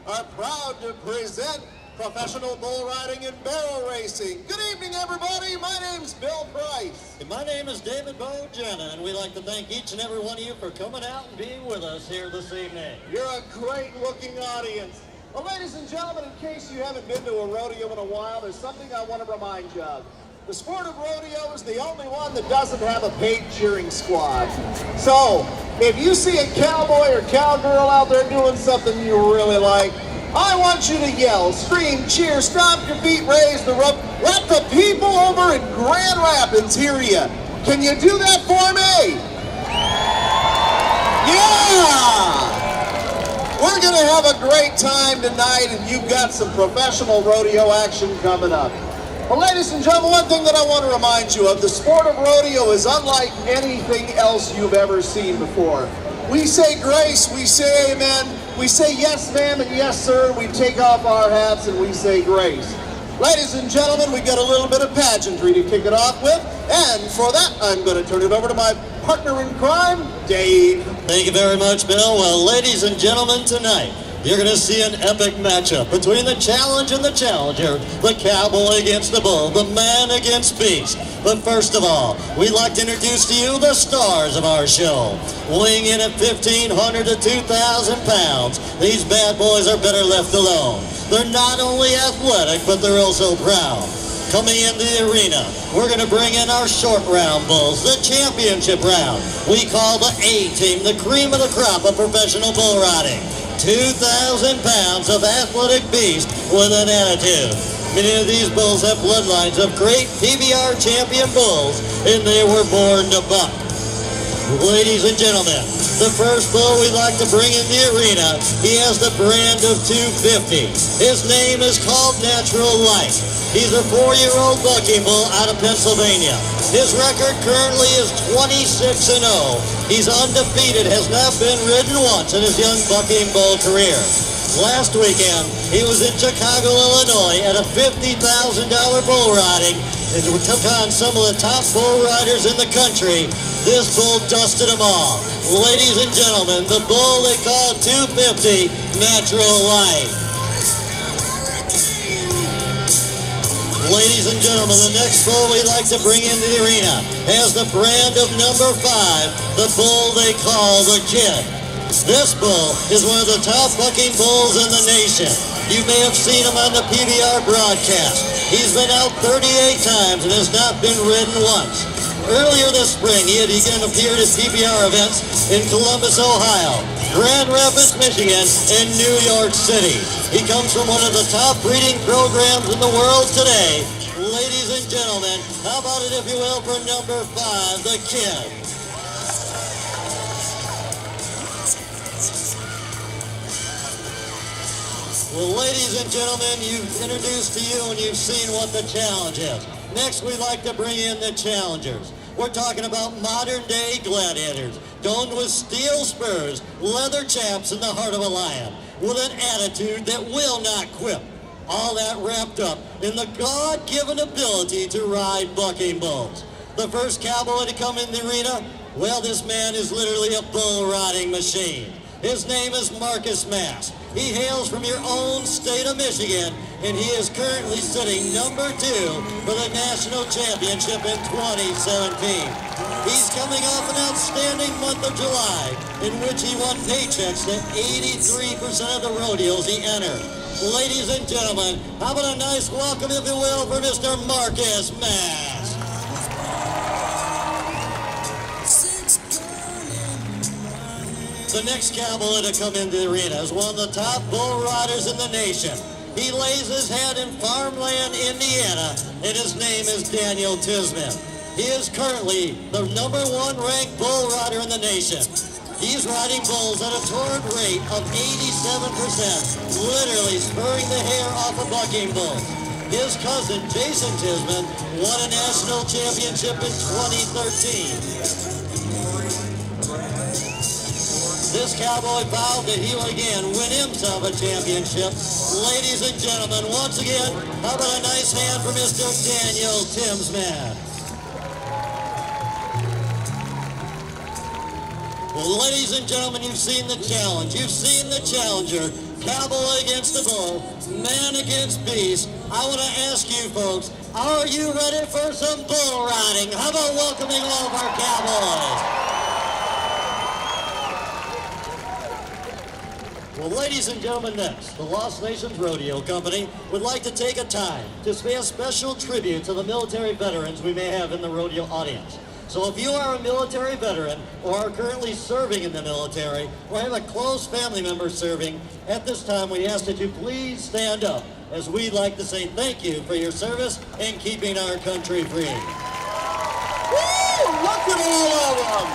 are proud to present professional bull riding and barrel racing. Good evening, everybody. My name's Bill Price. And my name is David Bojana, and we'd like to thank each and every one of you for coming out and being with us here this evening. You're a great-looking audience. Well, ladies and gentlemen, in case you haven't been to a rodeo in a while, there's something I want to remind you of. The sport of rodeo is the only one that doesn't have a paid cheering squad. So, if you see a cowboy or cowgirl out there doing something you really like, I want you to yell, scream, cheer, stomp your feet, raise the rope. Let the people over in Grand Rapids hear you. Can you do that for me? Yeah! We're going to have a great time tonight, and you've got some professional rodeo action coming up. Well, ladies and gentlemen, one thing that I want to remind you of, the sport of rodeo is unlike anything else you've ever seen before. We say grace, we say amen, we say yes ma'am and yes sir, we take off our hats and we say grace. Ladies and gentlemen, we've got a little bit of pageantry to kick it off with, and for that, I'm going to turn it over to my partner in crime, Dave. Thank you very much, Bill. Well, ladies and gentlemen, tonight, you're going to see an epic matchup between the challenge and the challenger, the cowboy against the bull, the man against beast. But first of all, we'd like to introduce to you the stars of our show. Weighing in at 1,500 to 2,000 pounds, these bad boys are better left alone. They're not only athletic, but they're also proud. Coming into the arena, we're going to bring in our short round bulls, the championship round. We call the A-team, the cream of the crop of professional bull riding. 2,000 pounds of athletic beast with an attitude. Many of these bulls have bloodlines of great PBR champion bulls, and they were born to buck. Ladies and gentlemen, the first bull we'd like to bring in the arena, he has the brand of 250. His name is called Natural Light. He's a 4-year-old bucking bull out of Pennsylvania. His record currently is 26-0. He's undefeated, has not been ridden once in his young bucking bull career. Last weekend, he was in Chicago, Illinois at a $50,000 bull riding and took on some of the top bull riders in the country. This bull dusted them all. Ladies and gentlemen, the bull they call 250 Natural Light. Ladies and gentlemen, the next bull we'd like to bring into the arena has the brand of number 5, the bull they call the Kid. This bull is one of the top bucking bulls in the nation. You may have seen him on the PBR broadcast. He's been out 38 times and has not been ridden once. Earlier this spring, he had again appeared at PBR events in Columbus, Ohio, Grand Rapids, Michigan, and New York City. He comes from one of the top breeding programs in the world today. Ladies and gentlemen, how about it, if you will, for number 5, the Kid. Well, ladies and gentlemen, you've introduced to you and you've seen what the challenge is. Next, we'd like to bring in the challengers. We're talking about modern-day gladiators, donned with steel spurs, leather chaps, and the heart of a lion, with an attitude that will not quit. All that wrapped up in the God-given ability to ride bucking bulls. The first cowboy to come in the arena, well, this man is literally a bull-riding machine. His name is Marcus Mass. He hails from your own state of Michigan, and he is currently sitting number 2 for the national championship in 2017. He's coming off an outstanding month of July, in which he won paychecks to 83% of the rodeos he entered. Ladies and gentlemen, how about a nice welcome, if you will, for Mr. Marcus Mass. The next cowboy to come into the arena is one of the top bull riders in the nation. He lays his head in farmland, Indiana, and his name is Daniel Tisman. He is currently the number 1 ranked bull rider in the nation. He's riding bulls at a torrid rate of 87%, literally spurring the hair off of bucking bulls. His cousin, Jason Tisman, won a national championship in 2013. This cowboy vowed that he would again win himself a championship. Ladies and gentlemen, once again, how about a nice hand for Mr. Daniel Timsman. Well, ladies and gentlemen, you've seen the challenge. You've seen the challenger cowboy against the bull, man against beast. I want to ask you folks, are you ready for some bull riding? How about welcoming all of our cowboys? Well, ladies and gentlemen, next, the Lost Nations Rodeo Company would like to take a time to pay a special tribute to the military veterans we may have in the rodeo audience. So if you are a military veteran or are currently serving in the military or have a close family member serving, at this time we ask that you please stand up as we'd like to say thank you for your service and keeping our country free. Woo! Look at all of them!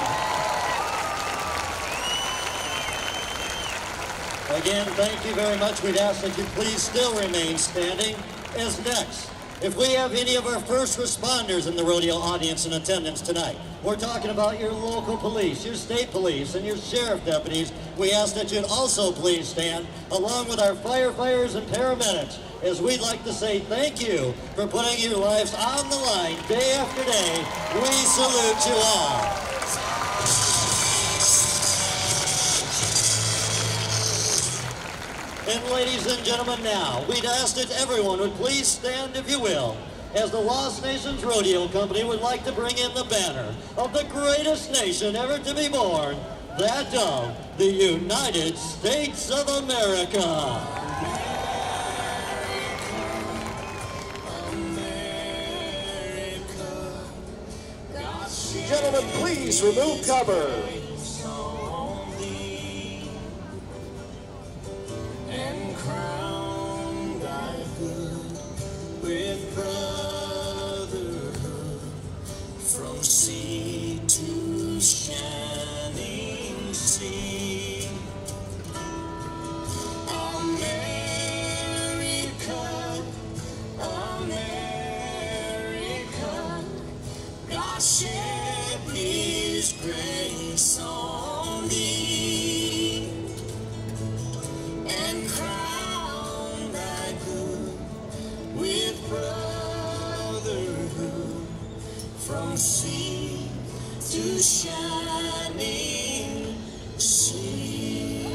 Again, thank you very much. We'd ask that you please still remain standing. As next, if we have any of our first responders in the rodeo audience in attendance tonight, we're talking about your local police, your state police, and your sheriff deputies, we ask that you'd also please stand along with our firefighters and paramedics, as we'd like to say thank you for putting your lives on the line day after day. We salute you all. And ladies and gentlemen, now, we'd ask that everyone would please stand, if you will, as the Lost Nations Rodeo Company would like to bring in the banner of the greatest nation ever to be born, that of the United States of America. Gentlemen, please remove cover. With brotherhood from sea to shining sea. America, America, God shed His grace on thee and crown thy good with brotherhood from sea to shining sea.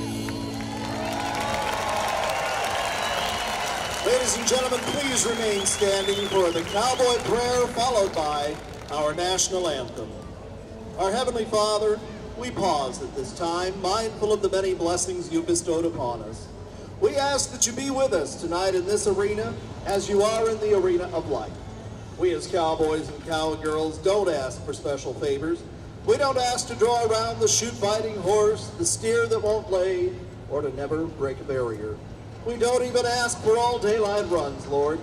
Ladies and gentlemen, please remain standing for the cowboy prayer followed by our national anthem. Our Heavenly Father, we pause at this time, mindful of the many blessings you've bestowed upon us. We ask that you be with us tonight in this arena as you are in the arena of life. We as cowboys and cowgirls don't ask for special favors. We don't ask to draw around the shoot-fighting horse, the steer that won't lay, or to never break a barrier. We don't even ask for all daylight runs, Lord.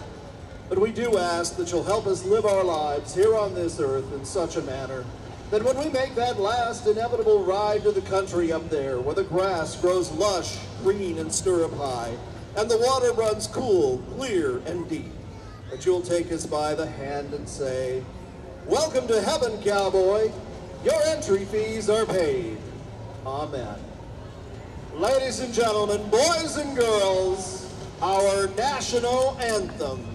But we do ask that you'll help us live our lives here on this earth in such a manner that when we make that last inevitable ride to the country up there, where the grass grows lush, green, and stirrup high, and the water runs cool, clear, and deep, that you'll take us by the hand and say, "Welcome to heaven, cowboy. Your entry fees are paid." Amen. Ladies and gentlemen, boys and girls, our national anthem.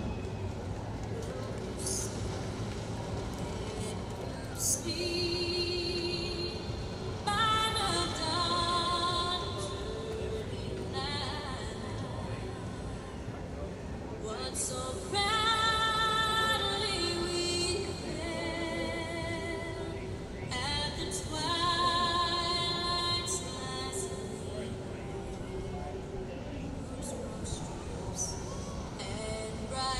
And bright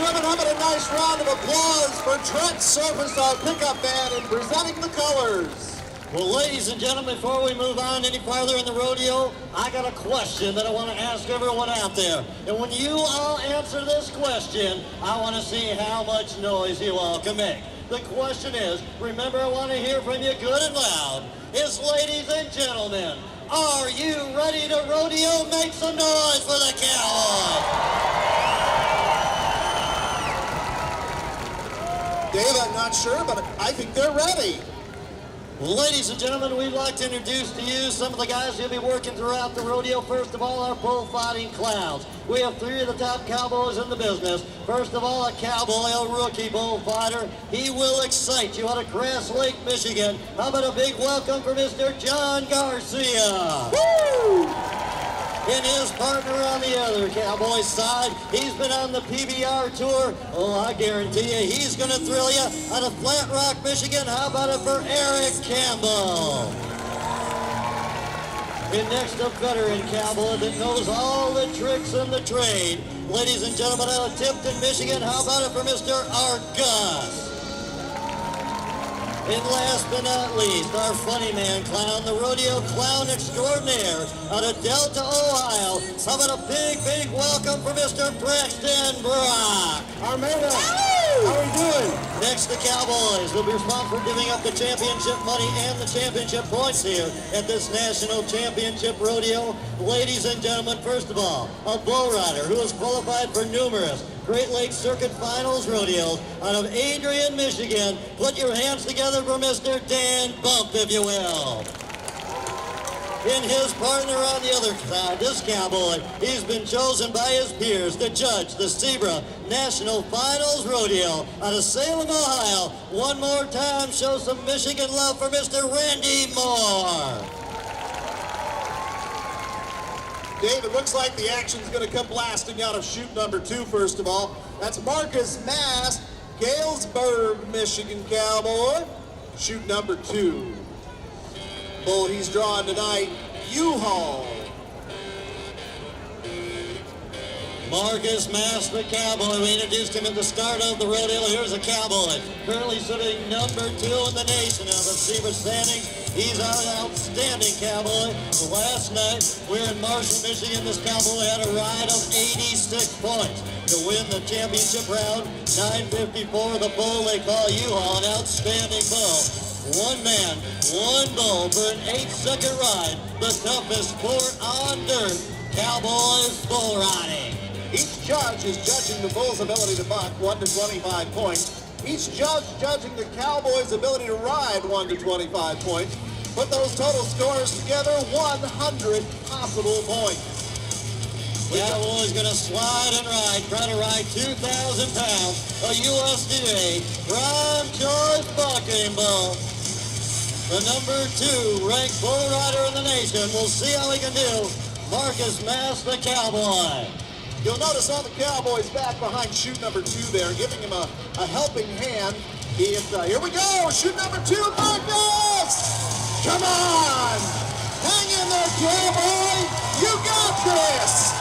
gentlemen, how about a nice round of applause for Trent Surface, our pickup band, in presenting the colors. Well, ladies and gentlemen, before we move on any farther in the rodeo, I got a question that I want to ask everyone out there. And when you all answer this question, I want to see how much noise you all can make. The question is, remember, I want to hear from you good and loud, is ladies and gentlemen, are you ready to rodeo? Make some noise for the cowboy! Dave, I'm not sure, but I think they're ready. Ladies and gentlemen, we'd like to introduce to you some of the guys who'll be working throughout the rodeo. First of all, our bullfighting clowns. We have three of the top cowboys in the business. First of all, a cowboy, a rookie bullfighter. He will excite you out of Grass Lake, Michigan. How about a big welcome for Mr. John Garcia? Woo! And his partner on the other cowboy side, he's been on the PBR tour. Oh, I guarantee you, he's going to thrill you out of Flat Rock, Michigan. How about it for Eric Campbell? And next, a veteran cowboy that knows all the tricks in the trade. Ladies and gentlemen, out of Tipton, Michigan, how about it for Mr. Art Gus? And last but not least, our funny man clown, the rodeo clown extraordinaire out of Delta, Ohio. How about a big, big welcome for Mr. Braxton Brock? Armada, how are we doing? Next, the Cowboys will be responsible for giving up the championship money and the championship points here at this national championship rodeo. Ladies and gentlemen, first of all, a bull rider who has qualified for numerous Great Lakes Circuit Finals rodeos out of Adrian, Michigan. Put your hands together for Mr. Dan Bump, if you will. In his partner on the other side, this cowboy, he's been chosen by his peers to judge the Zebra National Finals Rodeo out of Salem, Ohio. One more time, show some Michigan love for Mr. Randy Moore. Dave, it looks like the action's going to come blasting out of chute number 2, first of all. That's Marcus Mast, Galesburg, Michigan cowboy. Chute number 2. Bull he's drawing tonight, U-Haul. Marcus Mast, the cowboy. We introduced him at the start of the rodeo. Here's a cowboy, currently sitting number 2 in the nation of the Zebra standings. He's an outstanding cowboy. Last night, we're in Marshall, Michigan. This cowboy had a ride of 86 points to win the championship round. 954, the bull they call U-Haul, an outstanding bull. One man, one bull for an 8-second ride. The toughest sport on dirt, Cowboys bull riding. Each judge is judging the bull's ability to buck, 1 to 25 points. Each judge judging the cowboy's ability to ride, 1 to 25 points. Put those total scores together, 100 possible points. Cowboy's gonna slide and ride, try to ride 2,000 pounds, a USDA prime choice bucking bull. The number 2 ranked bull rider in the nation. We'll see how he can do. Marcus Mast, the cowboy. You'll notice on the cowboy's back behind chute number 2 there, giving him a helping hand. Here we go, chute number 2, Marcus! Come on! Hang in there, cowboy! You got this!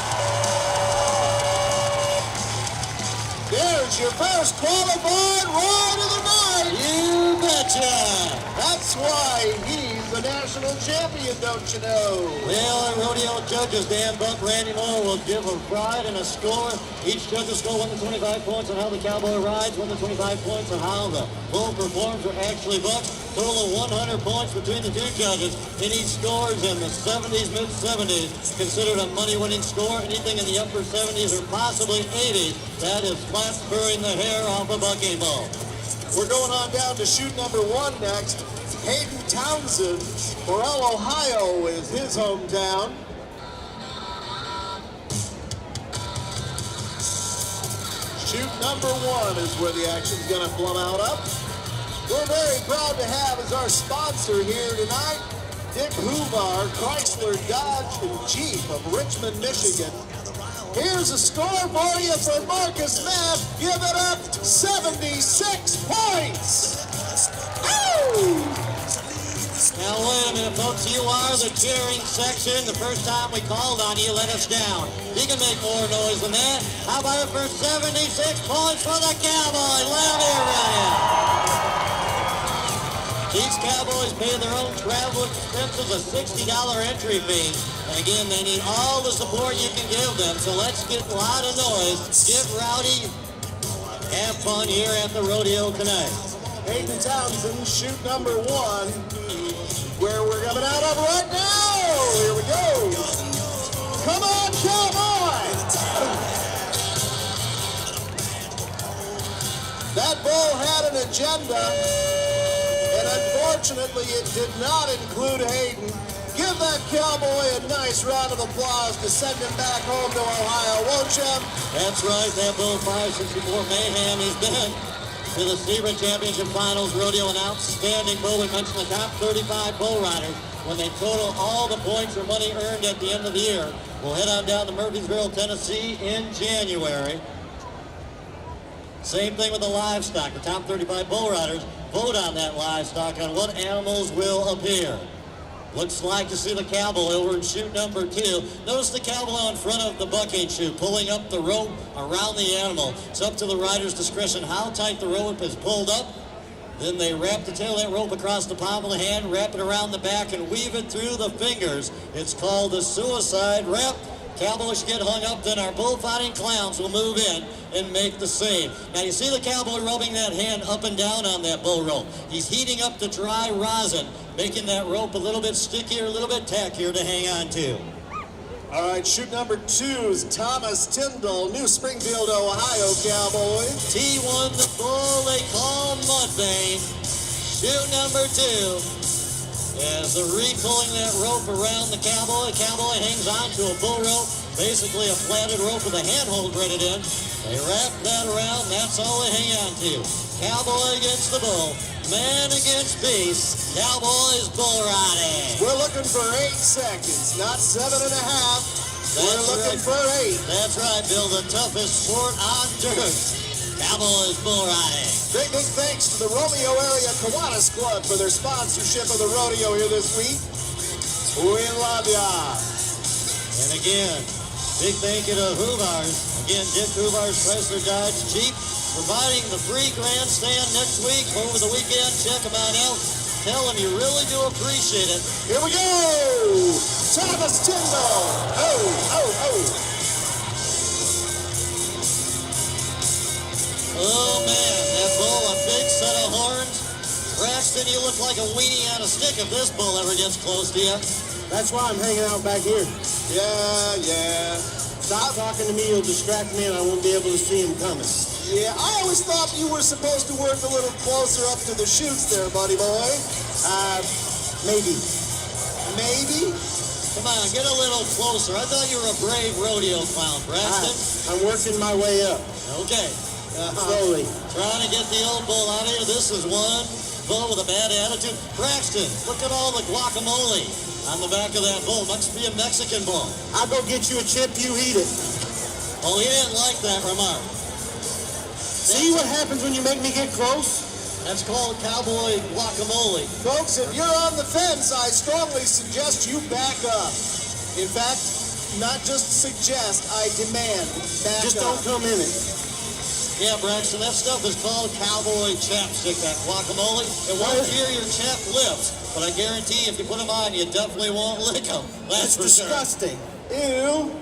There's your first qualified ride of the night! You betcha! That's why he's the national champion, don't you know? Well, our rodeo judges, Dan Bump, Randy Moore, will give a ride and a score. Each judge will score 1 to 25 points on how the cowboy rides, 1 to 25 points on how the bull performs or actually bucks. Total of 100 points between the 2 judges, and each scores in the 70s, mid-70s, considered a money-winning score. Anything in the upper 70s or possibly 80s, that is flat spurring the hair off a bucking bull. We're going on down to chute number 1 next. Hayden Townsend, Morel, Ohio is his hometown. Chute number 1 is where the action's going to plumb out of. We're very proud to have as our sponsor here tonight, Dick Huvar, Chrysler, Dodge, and Jeep of Richmond, Michigan. Here's a score for you for Marcus Mast. Give it up, 76 points. Woo! Now wait a minute, folks. You are the cheering section. The first time we called on you, let us down. You can make more noise than that. How about it for 76 points for the Cowboys? Let me hear you. These Cowboys pay their own travel expenses, a $60 entry fee. And again, they need all the support you can give them. So let's get a lot of noise, get rowdy, have fun here at the rodeo tonight. Hayden Townsend, shoot number 1, where we're coming out of right now. Here we go. Come on, Cowboy! That bull had an agenda, and unfortunately it did not include Hayden. Give that Cowboy a nice round of applause to send him back home to Ohio, won't you? That's right, that bull 564 mayhem. He's been to the Sebring Championship Finals rodeo, an outstanding bull. We mentioned the top 35 bull riders. When they total all the points or money earned at the end of the year, we'll head on down to Murfreesboro, Tennessee in January. Same thing with the livestock. The top 35 bull riders vote on that livestock on what animals will appear. Looks like to see the Cowboy over in chute number 2. Notice the Cowboy in front of the bucking chute, pulling up the rope around the animal. It's up to the rider's discretion how tight the rope is pulled up. Then they wrap the tail of that rope across the palm of the hand, wrap it around the back, and weave it through the fingers. It's called the suicide wrap. Cowboys get hung up, then our bullfighting clowns will move in and make the save. Now you see the Cowboy rubbing that hand up and down on that bull rope. He's heating up the dry rosin, making that rope a little bit stickier, a little bit tackier to hang on to. All right, shoot number 2 is Thomas Tyndall, New Springfield, Ohio Cowboy. T1 the bull they call Mudvayne. Shoot number 2. As they're re-pulling that rope around the Cowboy hangs on to a bull rope, basically a flatted rope with a handhold braided in. They wrap that around, that's all they hang on to. Cowboy against the bull, man against beast, Cowboys bull riding. We're looking for 8 seconds, not 7.5. We're looking for 8. That's right, Bill, the toughest sport on dirt. Cowboys bull riding. Big thanks to the Romeo Area Kiwanis Club for their sponsorship of the rodeo here this week. We love ya. And again, big thank you to Huvars. Again, Dick Huvars, Chrysler Dodge Jeep, providing the free grandstand next week. Over the weekend, check them out. Tell them you really do appreciate it. Here we go. Thomas Tyndall. Oh. Oh man, that bull, a big set of horns. Braxton, you look like a weenie on a stick if this bull ever gets close to you. That's why I'm hanging out back here. Yeah. Stop talking to me, you'll distract me and I won't be able to see him coming. Yeah, I always thought you were supposed to work a little closer up to the chutes there, buddy boy. Maybe. Maybe? Come on, get a little closer. I thought you were a brave rodeo clown, Braxton. I'm working my way up. Okay. Slowly. Trying to get the old bull out of here. This is one bull with a bad attitude. Braxton, look at all the guacamole on the back of that bull. Must be a Mexican bull. I'll go get you a chip, you eat it. Oh, he didn't like that remark. See what happens when you make me get close? That's called cowboy guacamole. Folks, if you're on the fence, I strongly suggest you back up. In fact, not just suggest, I demand back Just up. don't come in it. Yeah, Braxton, that stuff is called cowboy chapstick, that guacamole. It won't tear your chapped lips, but I guarantee if you put them on, you definitely won't lick them. That's for disgusting. Ew.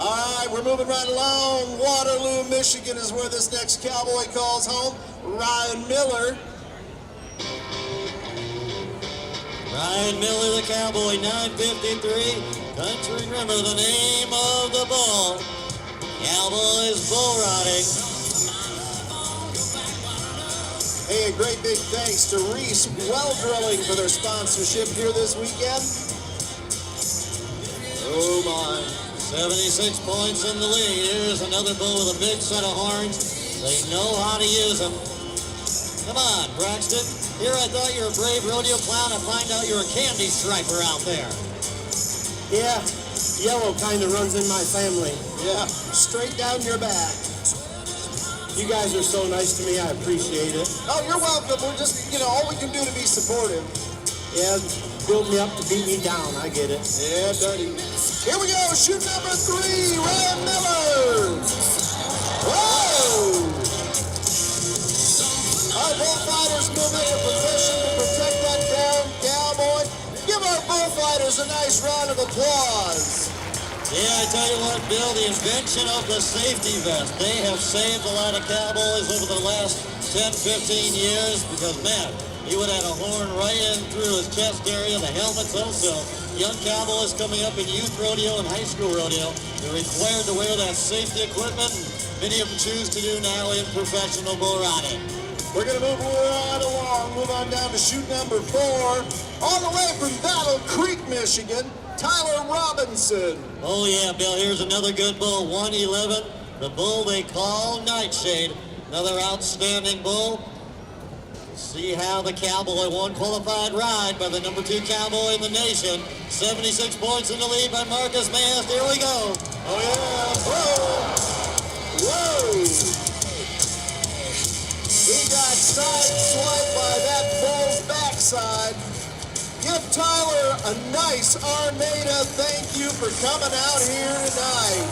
All right, we're moving right along. Waterloo, Michigan is where this next cowboy calls home. Ryan Miller. Ryan Miller, the cowboy, 953. Country, remember the name of the bull. Cowboys bull riding. Hey, a great big thanks to Reese Well Drilling for their sponsorship here this weekend. Oh my. 76 points in the lead. Here's another bull with a big set of horns. They know how to use them. Come on, Braxton. Here I thought you were a brave rodeo clown. I find out you're a candy striper out there. Yeah, yellow kind of runs in my family. Yeah, straight down your back. You guys are so nice to me, I appreciate it. Oh, you're welcome. We're just, all we can do to be supportive. Yeah, build me up to beat me down. I get it. Yeah, dirty. Here we go, shoot number 3, Ryan Miller. Whoa! Our bullfighters move into position to protect that down cowboy. Give our bullfighters a nice round of applause. Yeah, I tell you what, Bill, the invention of the safety vest, they have saved a lot of cowboys over the last 10, 15 years because, man, he would have had a horn right in through his chest area, the helmets also. Young cowboys coming up in youth rodeo and high school rodeo, they're required to wear that safety equipment, and many of them choose to do now in professional bull riding. We're going to move right along, move on down to shoot number 4, all the way from Battle Creek, Michigan, Tyler Robinson. Oh yeah, Bill, here's another good bull, 111, the bull they call Nightshade, another outstanding bull. See how the cowboy won qualified ride by the number 2 cowboy in the nation. 76 points in the lead by Marcus Mast. Here we go. Oh yeah, whoa, whoa. He got sideswiped by that bull's backside. Give Tyler a nice Armada thank you for coming out here tonight.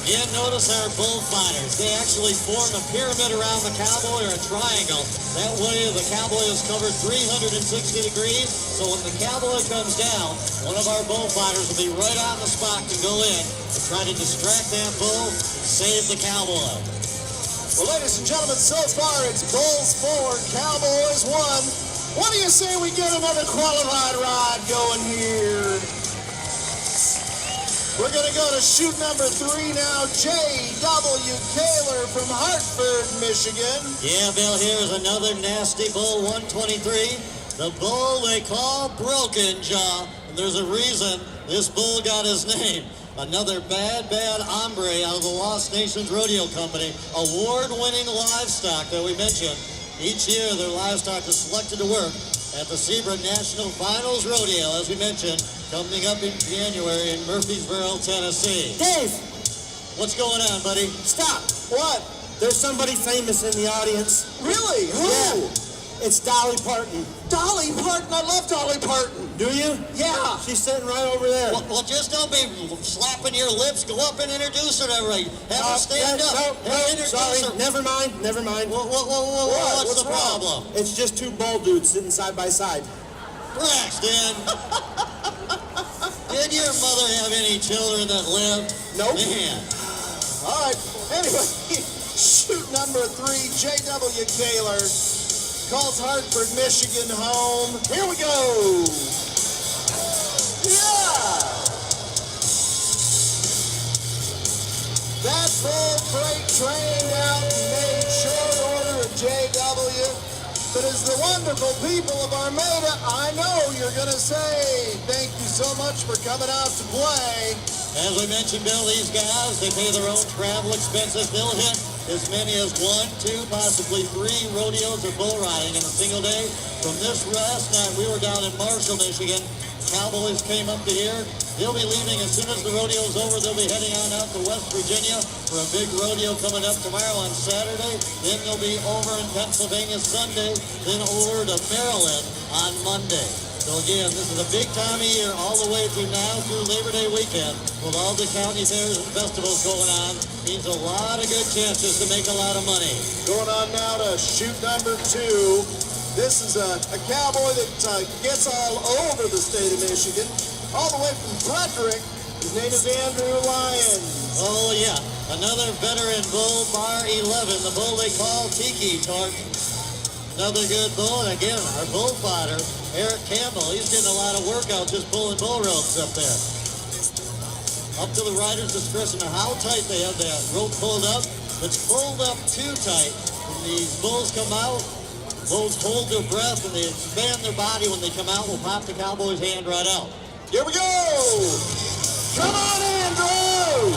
Yeah, notice our bullfighters. They actually form a pyramid around the cowboy or a triangle. That way the cowboy is covered 360 degrees. So when the cowboy comes down, one of our bullfighters will be right on the spot to go in and try to distract that bull and save the cowboy. Well, ladies and gentlemen, so far it's Bulls 4, Cowboys 1. What do you say we get another qualified ride going here? We're going to go to shoot number 3 now, J.W. Kaler from Hartford, Michigan. Yeah, Bill, here's another nasty bull, 123. The bull they call Broken Jaw. And there's a reason this bull got his name. Another bad hombre out of the Lost Nations Rodeo Company. Award-winning livestock that we mentioned. Each year, their livestock is selected to work at the Zebra National Finals Rodeo, as we mentioned, coming up in January in Murfreesboro, Tennessee. Dave, What's going on, buddy? stop. What? There's somebody famous in the audience. Really? Who? Yeah. It's Dolly Parton. Dolly Parton. I love Dolly Parton. Do you? Yeah. She's sitting right over there. Well, just don't be slapping your lips. Go up and introduce her to everybody. Have her stand up. No, Have her introduce sorry. her. Never mind. What's the What's wrong? problem? It's just 2 bull dudes sitting side by side. Braxton. Did your mother have any children that lived? Nope. Man. All right. Anyway, shoot number 3, J.W. Kaler. Calls Hartford, Michigan home. Here we go. Yeah. That bull freight trained out and made short order of J.W. But as the wonderful people of Armada, I know you're going to say thank you so much for coming out to play. As we mentioned, Bill, these guys, they pay their own travel expenses. They'll hit as many as 1, 2, possibly 3 rodeos or bull riding in a single day. From this last night, we were down in Marshall, Michigan. Cowboys came up to here. They'll be leaving as soon as the rodeo's over. They'll be heading on out to West Virginia for a big rodeo coming up tomorrow on Saturday. Then they'll be over in Pennsylvania Sunday, then over to Maryland on Monday. So again, this is a big time of year all the way through now through Labor Day weekend with all the county fairs and festivals going on. Means a lot of good chances to make a lot of money. Going on now to shoot number 2. This is a cowboy that gets all over the state of Michigan, all the way from Frederick. His name is Andrew Lyons. Oh yeah, another veteran bull, bar 11, the bull they call Tiki Torque. Another good bull, and again, our bullfighter, Eric Campbell, he's getting a lot of workout just pulling bull ropes up there. Up to the rider's discretion of how tight they have that rope pulled up. It's pulled up too tight. When these bulls come out, bulls hold their breath and they expand their body when they come out. We'll pop the cowboy's hand right out. Here we go. Come on, Andrew.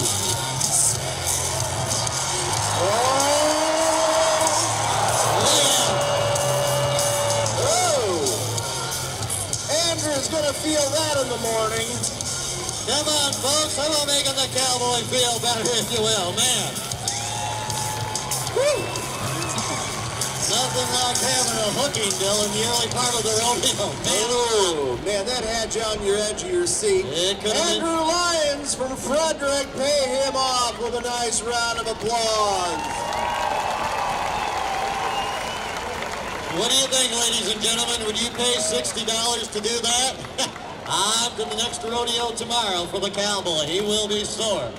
Oh. Andrew's gonna feel that in the morning. Come on, folks. How about making the cowboy feel better, if you will, man? Woo. Nothing like having a hooking, Bill, in the early part of the rodeo. Oh, man, that had you on your edge of your seat. It could have been. Andrew Lyons from Frederick, pay him off with a nice round of applause. What do you think, ladies and gentlemen? Would you pay $60 to do that? On to the next rodeo tomorrow for the cowboy. He will be sore.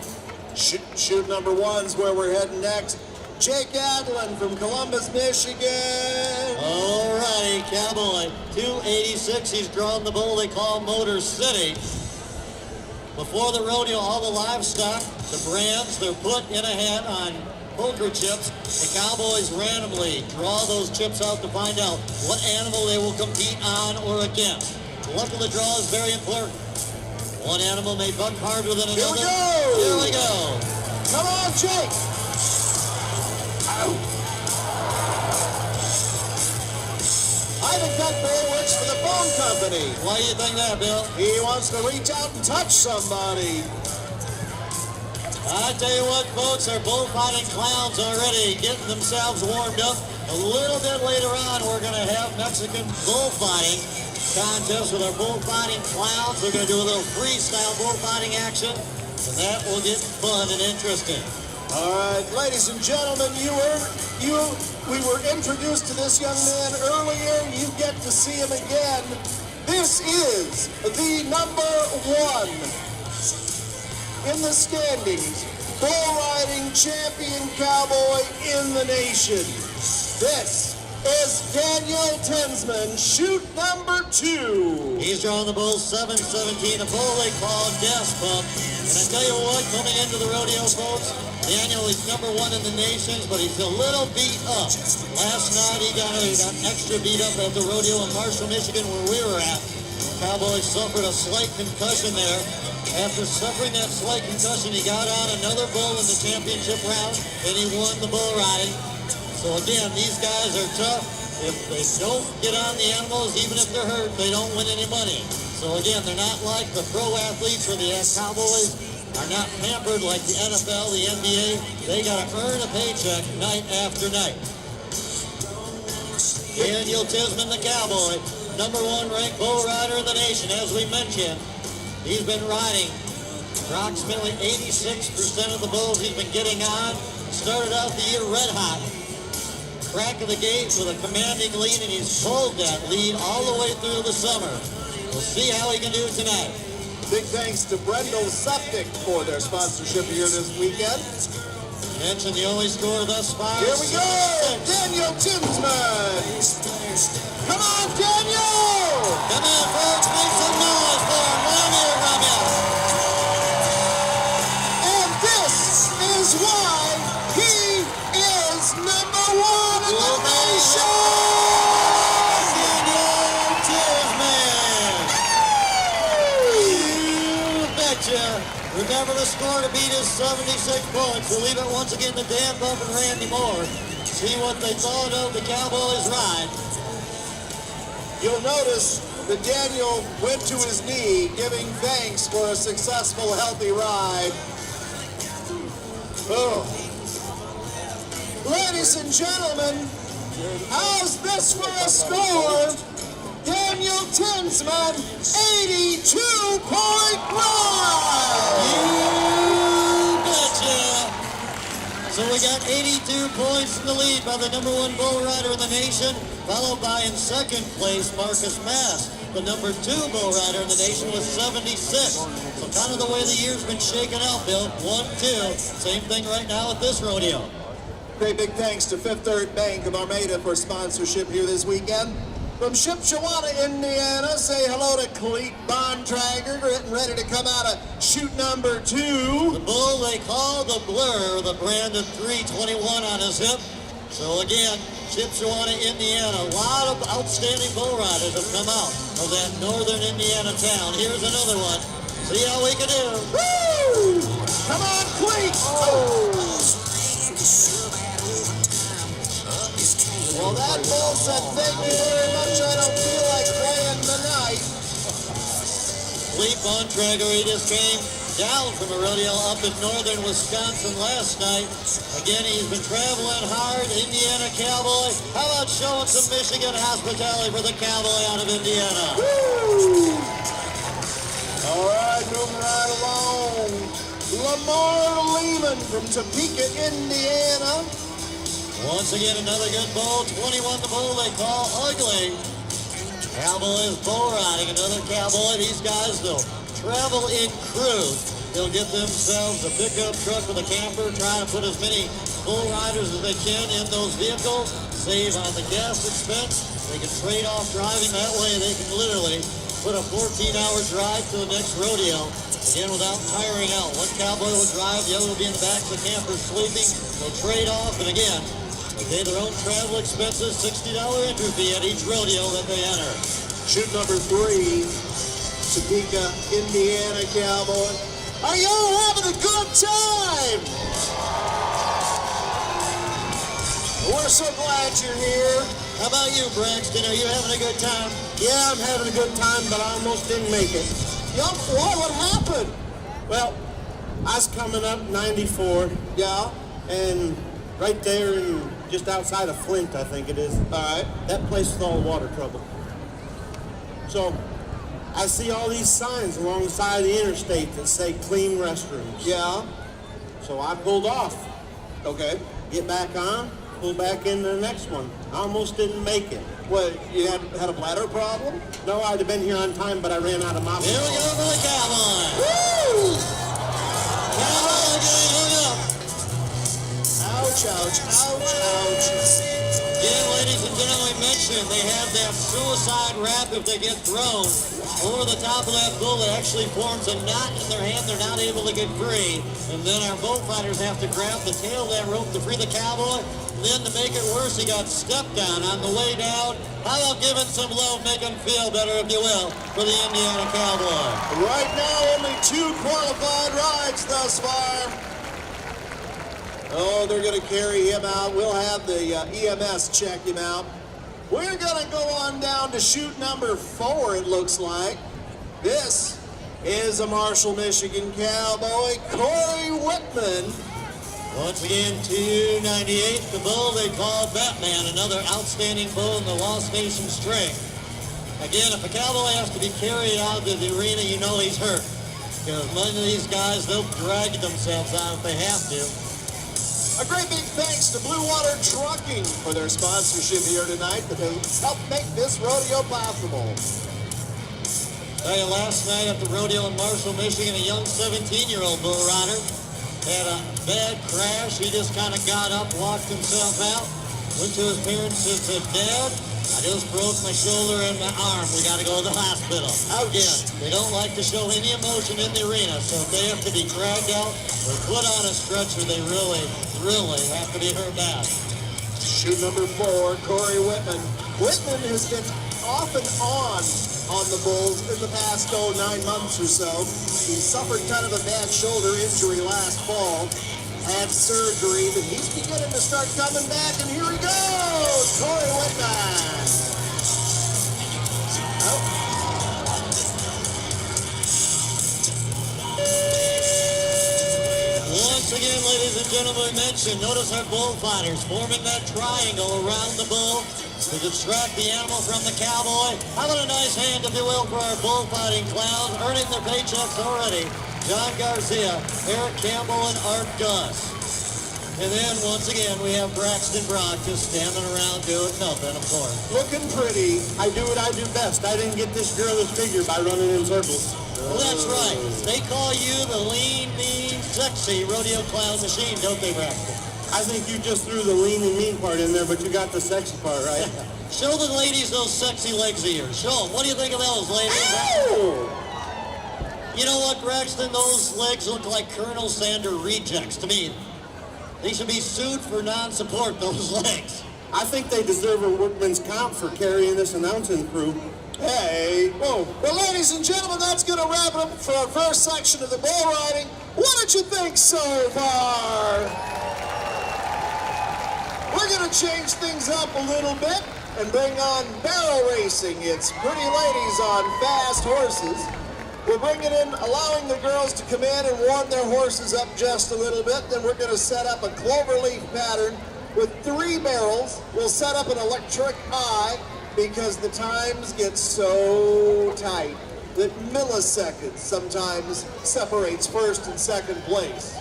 Shoot number one's where we're heading next. Jake Adlin from Columbus, Michigan. All righty, cowboy. 286. He's drawn the bull they call Motor City. Before the rodeo, all the livestock, the brands, they're put in a hat on poker chips. The cowboys randomly draw those chips out to find out what animal they will compete on or against. Luck of the draw is very important. One animal may buck harder than another. Here we go! Here we go! Come on, Jake! Ow. I think that bull works for the phone company. Why do you think that, Bill? He wants to reach out and touch somebody. I tell you what, folks, our bullfighting clowns already getting themselves warmed up. A little bit later on, we're going to have Mexican bullfighting contest with our bullfighting clowns. We're going to do a little freestyle bullfighting action, and that will get fun and interesting. All right, ladies and gentlemen, we were introduced to this young man earlier. You get to see him again. This is the number one in the standings bull riding champion cowboy in the nation. This is Daniel Tinsman, shoot number 2. He's drawing the bull 717, a bull they call Gas Pump. And I tell you what, coming into the rodeo, folks, Daniel is number one in the nations, but he's a little beat up. Last night he got extra beat up at the rodeo in Marshall, Michigan, where we were at. Cowboy suffered a slight concussion there. After suffering that slight concussion, he got on another bull in the championship round, and he won the bull riding. So again, these guys are tough. If they don't get on the animals, even if they're hurt, they don't win any money. So again, they're not like the pro athletes or the cowboys are not pampered like the NFL, the NBA. They got to earn a paycheck night after night. Daniel Tinsman, the cowboy, number one ranked bull rider in the nation, as we mentioned. He's been riding approximately 86% of the bulls he's been getting on. Started out the year red hot. Crack of the gate with a commanding lead, and he's pulled that lead all the way through the summer. We'll see how he can do tonight. Big thanks to Brendel Septic for their sponsorship here this weekend. Mention the only score thus far. Here we go! Daniel Tinsman! Come on, Daniel! Come on, folks, make some noise for him. Let him hear from you. And this is why he is number one in the nation! Daniel Tinsman! You betcha! Remember the score to beat is 76 points. We'll leave it once again to Dan Buff and Randy Moore. See what they thought of the Cowboys' ride. You'll notice that Daniel went to his knee, giving thanks for a successful, healthy ride. Oh. Ladies and gentlemen, how's this for a score? Daniel Tinsman, 82.9! You betcha! So we got 82 points in the lead by the number one bull rider in the nation, followed by in second place Marcus Mass. The number 2 bull rider in the nation was 76. So kind of the way the year's been shaken out, Bill. 1-2. Same thing right now at this rodeo. Great big thanks to Fifth Third Bank of Armada for sponsorship here this weekend. From Shipshewana, Indiana, say hello to Cleet Bontrager, getting ready to come out of shoot number 2. The bull they call the Blur, the branded 321 on his hip. So again, Shipshewana, Indiana, a lot of outstanding bull riders have come out of that northern Indiana town. Here's another one. See how we can do. Woo! Come on, Cleet! Oh. Well, that bull said, thank you very much, I don't feel like playing tonight. Cleet Bontrager, he just came down from a rodeo up in northern Wisconsin last night. Again, he's been traveling hard. Indiana Cowboy. How about showing some Michigan hospitality for the Cowboy out of Indiana? Woo! All right, moving right along. Lamar Lehman from Topeka, Indiana. Once again, another good bull. 21 the bull they call ugly. Cowboy is bull riding. Another cowboy. These guys, they'll travel in crews. They'll get themselves a pickup truck with a camper, try to put as many bull riders as they can in those vehicles, save on the gas expense. They can trade off driving. That way they can literally put a 14-hour drive to the next rodeo, again without tiring out. One cowboy will drive, the other will be in the back of the camper sleeping. They'll trade off, and again, they pay their own travel expenses, $60 entry fee at each rodeo that they enter. Chute number 3, Topeka, Indiana Cowboy. Are y'all having a good time? We're so glad you're here. How about you, Braxton? Are you having a good time? Yeah, I'm having a good time, but I almost didn't make it. Young, what happened? Well, I was coming up 94, Yeah, and right there in just outside of Flint, I think it is. all right. That place is all water trouble. So I see all these signs alongside the interstate that say clean restrooms. Yeah, So I pulled off, okay. get back on, pull back into the next one. I almost didn't make it. What, you had a bladder problem? No, I'd have been here on time, but I ran out of my Here we go for the Cowboy. Woo! Cowboy getting hung up. Ouch, ouch, ouch, ouch. Again, ladies and gentlemen, we mentioned they have that suicide wrap if they get thrown. Over the top of that bull, it actually forms a knot in their hand. They're not able to get free. And then our bullfighters have to grab the tail of that rope to free the cowboy. Then to make it worse, he got stepped on the way down. How about giving some love, make him feel better, if you will, for the Indiana Cowboy? Right now, only 2 qualified rides thus far. Oh, they're going to carry him out. We'll have the EMS check him out. We're going to go on down to chute number 4, it looks like. This is a Marshall, Michigan Cowboy, Corey Whitman. Once again, 298, the bull they call Batman, another outstanding bull in the Lost Nation string. Again, if a cowboy has to be carried out to the arena, you know he's hurt. Because many of these guys, they'll drag themselves out if they have to. A great big thanks to Blue Water Trucking for their sponsorship here tonight that has helped make this rodeo possible. Tell you, last night at the rodeo in Marshall, Michigan, a young 17-year-old bull rider had a bad crash. He just kind of got up, walked himself out, went to his parents and said, "Dad, I just broke my shoulder and my arm. We got to go to the hospital." Again, they don't like to show any emotion in the arena, so if they have to be dragged out or put on a stretcher, they really have to be hurt bad. Chute number 4, Corey Whitman. Whitman has been off and on the Bulls in the past 9 months or so. He suffered kind of a bad shoulder injury last fall, had surgery, but he's beginning to start coming back, and here he goes, Corey Whitman. Oh. Once again, ladies and gentlemen, we mentioned, notice our bullfighters forming that triangle around the bull to distract the animal from the cowboy. How about a nice hand, if you will, for our bullfighting clowns, earning their paychecks already. John Garcia, Eric Campbell, and Art Gus. And then, once again, we have Braxton Brock just standing around doing nothing, of course. Looking pretty. I do what I do best. I didn't get this girl this figure by running in circles. Well, that's right. They call you the lean, mean, sexy rodeo clown machine, don't they, Braxton? I think you just threw the lean and mean part in there, but you got the sexy part, right? Show the ladies those sexy legs of yours. Show them. What do you think of those, ladies? Oh! You know what, Braxton? Those legs look like Colonel Sanders rejects to me. They should be sued for non-support, those legs. I think they deserve a workman's comp for carrying this announcing crew. Hey, whoa. Well, ladies and gentlemen, that's going to wrap it up for our first section of the bull riding. What did you think so far? We're going to change things up a little bit and bring on barrel racing. It's pretty ladies on fast horses. We're bringing in, allowing the girls to come in and warm their horses up just a little bit. Then we're going to set up a cloverleaf pattern with 3 barrels. We'll set up an electric eye because the times get so tight that milliseconds sometimes separates first and second place.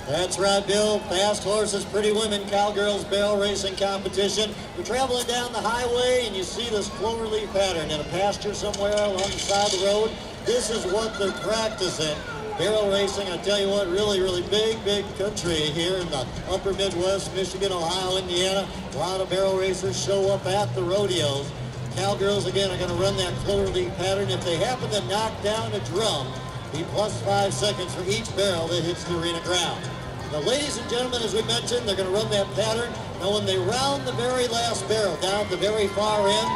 That's right, Bill. Fast horses, pretty women, cowgirls, barrel racing competition. You're traveling down the highway and you see this cloverleaf pattern in a pasture somewhere along the side of the road. This is what they're practicing. Barrel racing, I tell you what, really, really big country here in the upper Midwest, Michigan, Ohio, Indiana. A lot of barrel racers show up at the rodeos. Cowgirls, again, are going to run that cloverleaf pattern. If they happen to knock down a drum, be plus 5 seconds for each barrel that hits the arena ground. Now, ladies and gentlemen, as we mentioned, they're going to run that pattern. Now, when they round the very last barrel down at the very far end,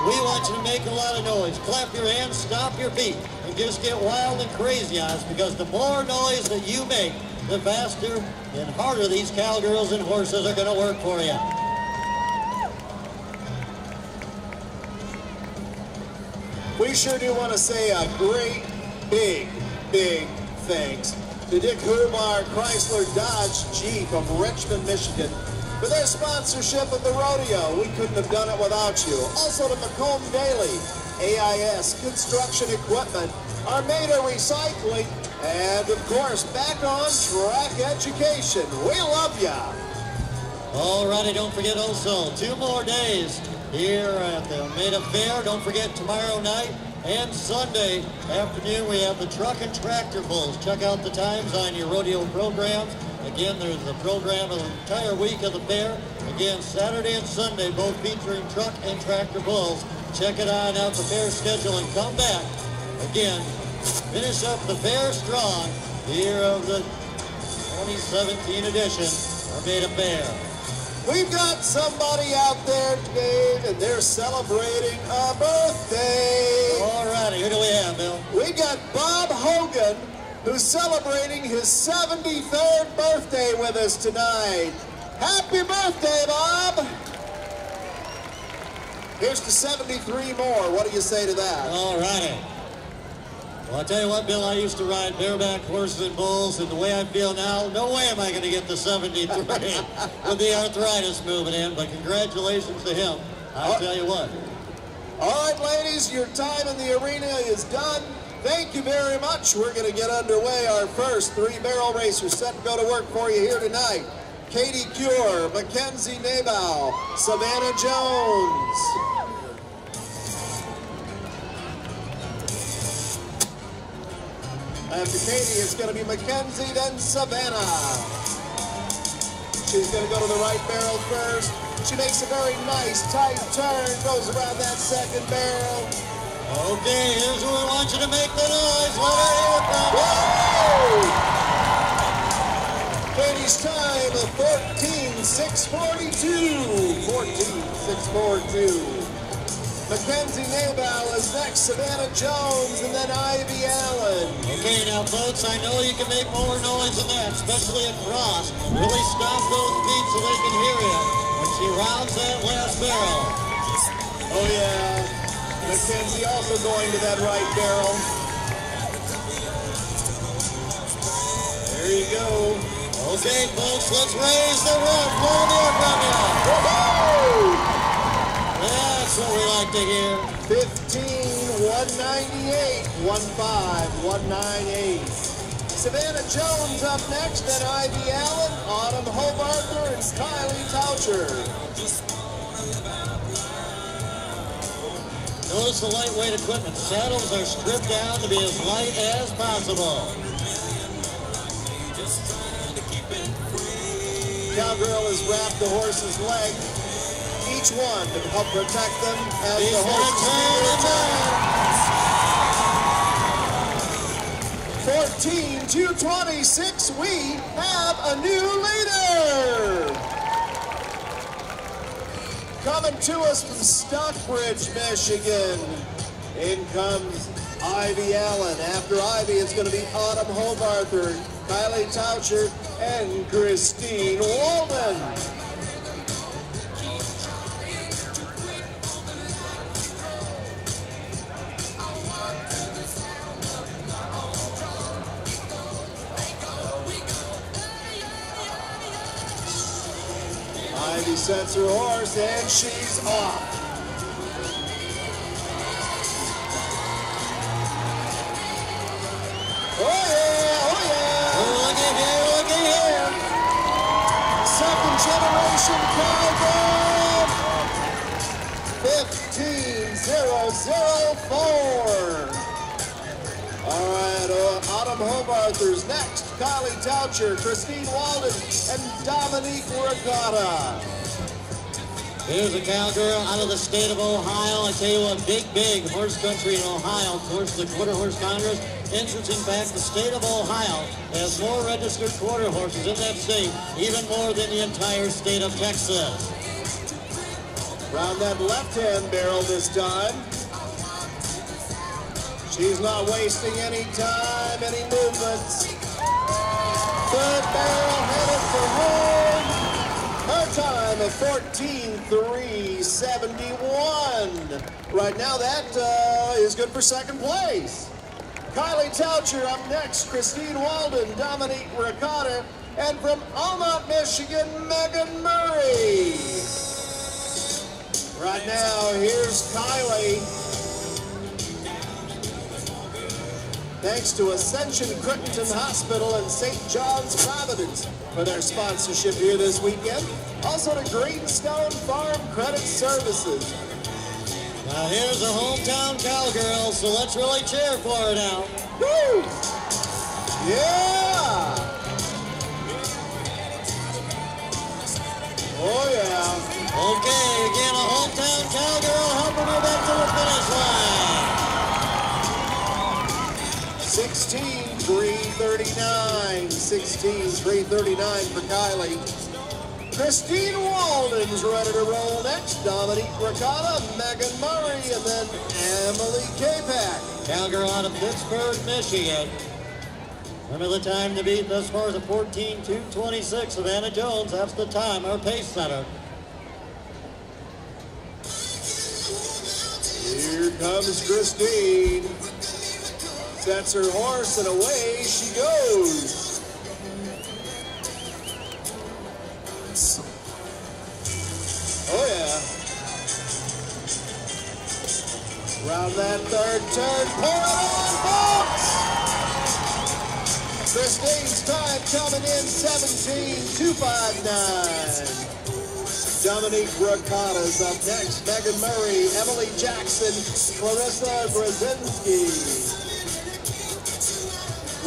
we want you to make a lot of noise. Clap your hands, stomp your feet, and just get wild and crazy on us, because the more noise that you make, the faster and harder these cowgirls and horses are going to work for you. We sure do want to say a great, big thanks to Dick Hubar Chrysler Dodge Jeep of Richmond, Michigan, for their sponsorship of the rodeo. We couldn't have done it without you. Also to Macomb Daily, AIS Construction Equipment, Armada Recycling, and of course, Back on Track Education. We love ya. Alrighty, don't forget also 2 more days here at the Armada Fair. Don't forget tomorrow night and Sunday afternoon we have the Truck and Tractor Bulls. Check out the times on your rodeo programs. Again, there's the program of the entire week of the fair. Again, Saturday and Sunday, both featuring Truck and Tractor Bulls. Check it out the fair schedule and come back. Again, finish up the fair strong here of the 2017 edition Armada Fair. We've got somebody out there today and they're celebrating a birthday. Alrighty, who do we have, Bill? We got Bob Hogan, who's celebrating his 73rd birthday with us tonight. Happy birthday, Bob! Here's to 73 more. What do you say to that? Alrighty. Well, I'll tell you what, Bill, I used to ride bareback horses and bulls, and the way I feel now, no way am I going to get to 73 with the arthritis moving in, but congratulations to him. I'll tell you what. All right, ladies, your time in the arena is done. Thank you very much. We're going to get underway. Our first 3 barrel racers set to go to work for you here tonight. Katie Cure, Mackenzie Nabal, Savannah Jones. After Katie, it's going to be Mackenzie, then Savannah. She's going to go to the right barrel first. She makes a very nice, tight turn, goes around that second barrel. Okay, here's where we want you to make the noise. Let her hear it from you. Katie's time of 14.642. 14.642. Mackenzie Nabal is next, Savannah Jones, and then Ivy Allen. Okay, now, folks, I know you can make more noise than that, especially across. Really stomp those feet so they can hear you when she rounds that last barrel. Oh, yeah. Mackenzie also going to that right barrel. There you go. Okay, folks, let's raise the roof. More from you. Woo-hoo! That's what we like to hear. 15.198. 15.198. Savannah Jones up next, then Ivy Allen, Autumn Hobarther, and Kylie Toucher. Notice the lightweight equipment. Saddles are stripped down to be as light as possible. Cowgirl has wrapped the horse's leg, each one to help protect them as He's the horses turn. 14.226, we have a new leader! Coming to us from Stockbridge, Michigan, in comes Ivy Allen. After Ivy, it's going to be Autumn Hobarther, Kylie Toucher, and Christine Walden. She sets her horse and she's off. Oh yeah, oh yeah. Oh, looky here. Second generation cowgirl. 15004. All right, Autumn Hobarther's next. Kylie Toucher, Christine Walden, and Dominique Ricotta. Here's a cowgirl out of the state of Ohio. I tell you what, big horse country in Ohio. Of course, the Quarter Horse Congress. Interesting fact, the state of Ohio has more registered quarter horses in that state, even more than the entire state of Texas. Round that left-hand barrel this time. She's not wasting any time, any movements. Third barrel headed for home. Her time of 14:03.71. Right now, that is good for second place. Kylie Toucher up next, Christine Walden, Dominique Ricotta, and from Almont, Michigan, Megan Murray. Right now, here's Kylie. Thanks to Ascension Crittenden Hospital and St. John's Providence for their sponsorship here this weekend. Also to Greenstone Farm Credit Services. Now here's a hometown cowgirl, so let's really cheer for her now. Woo! Yeah! Oh yeah. Okay, again, a hometown cowgirl helping her back to the finish line. 16:3:39. 16:3:39 for Kylie. Christine Walden's ready to roll next. Dominique Ricotta, Megan Murray, and then Emily Capac. Cowgirl out of Pittsburgh, Michigan. Remember the time to beat thus far is a 14:2:26. Savannah Jones, that's the time, our pace setter. Here comes Christine. Sets her horse and away she goes. Oh yeah. Round that third turn, pour it on, folks! Christine's time coming in 17:259. Dominique Ricotta's up next. Megan Murray, Emily Jackson, Clarissa Brzezinski.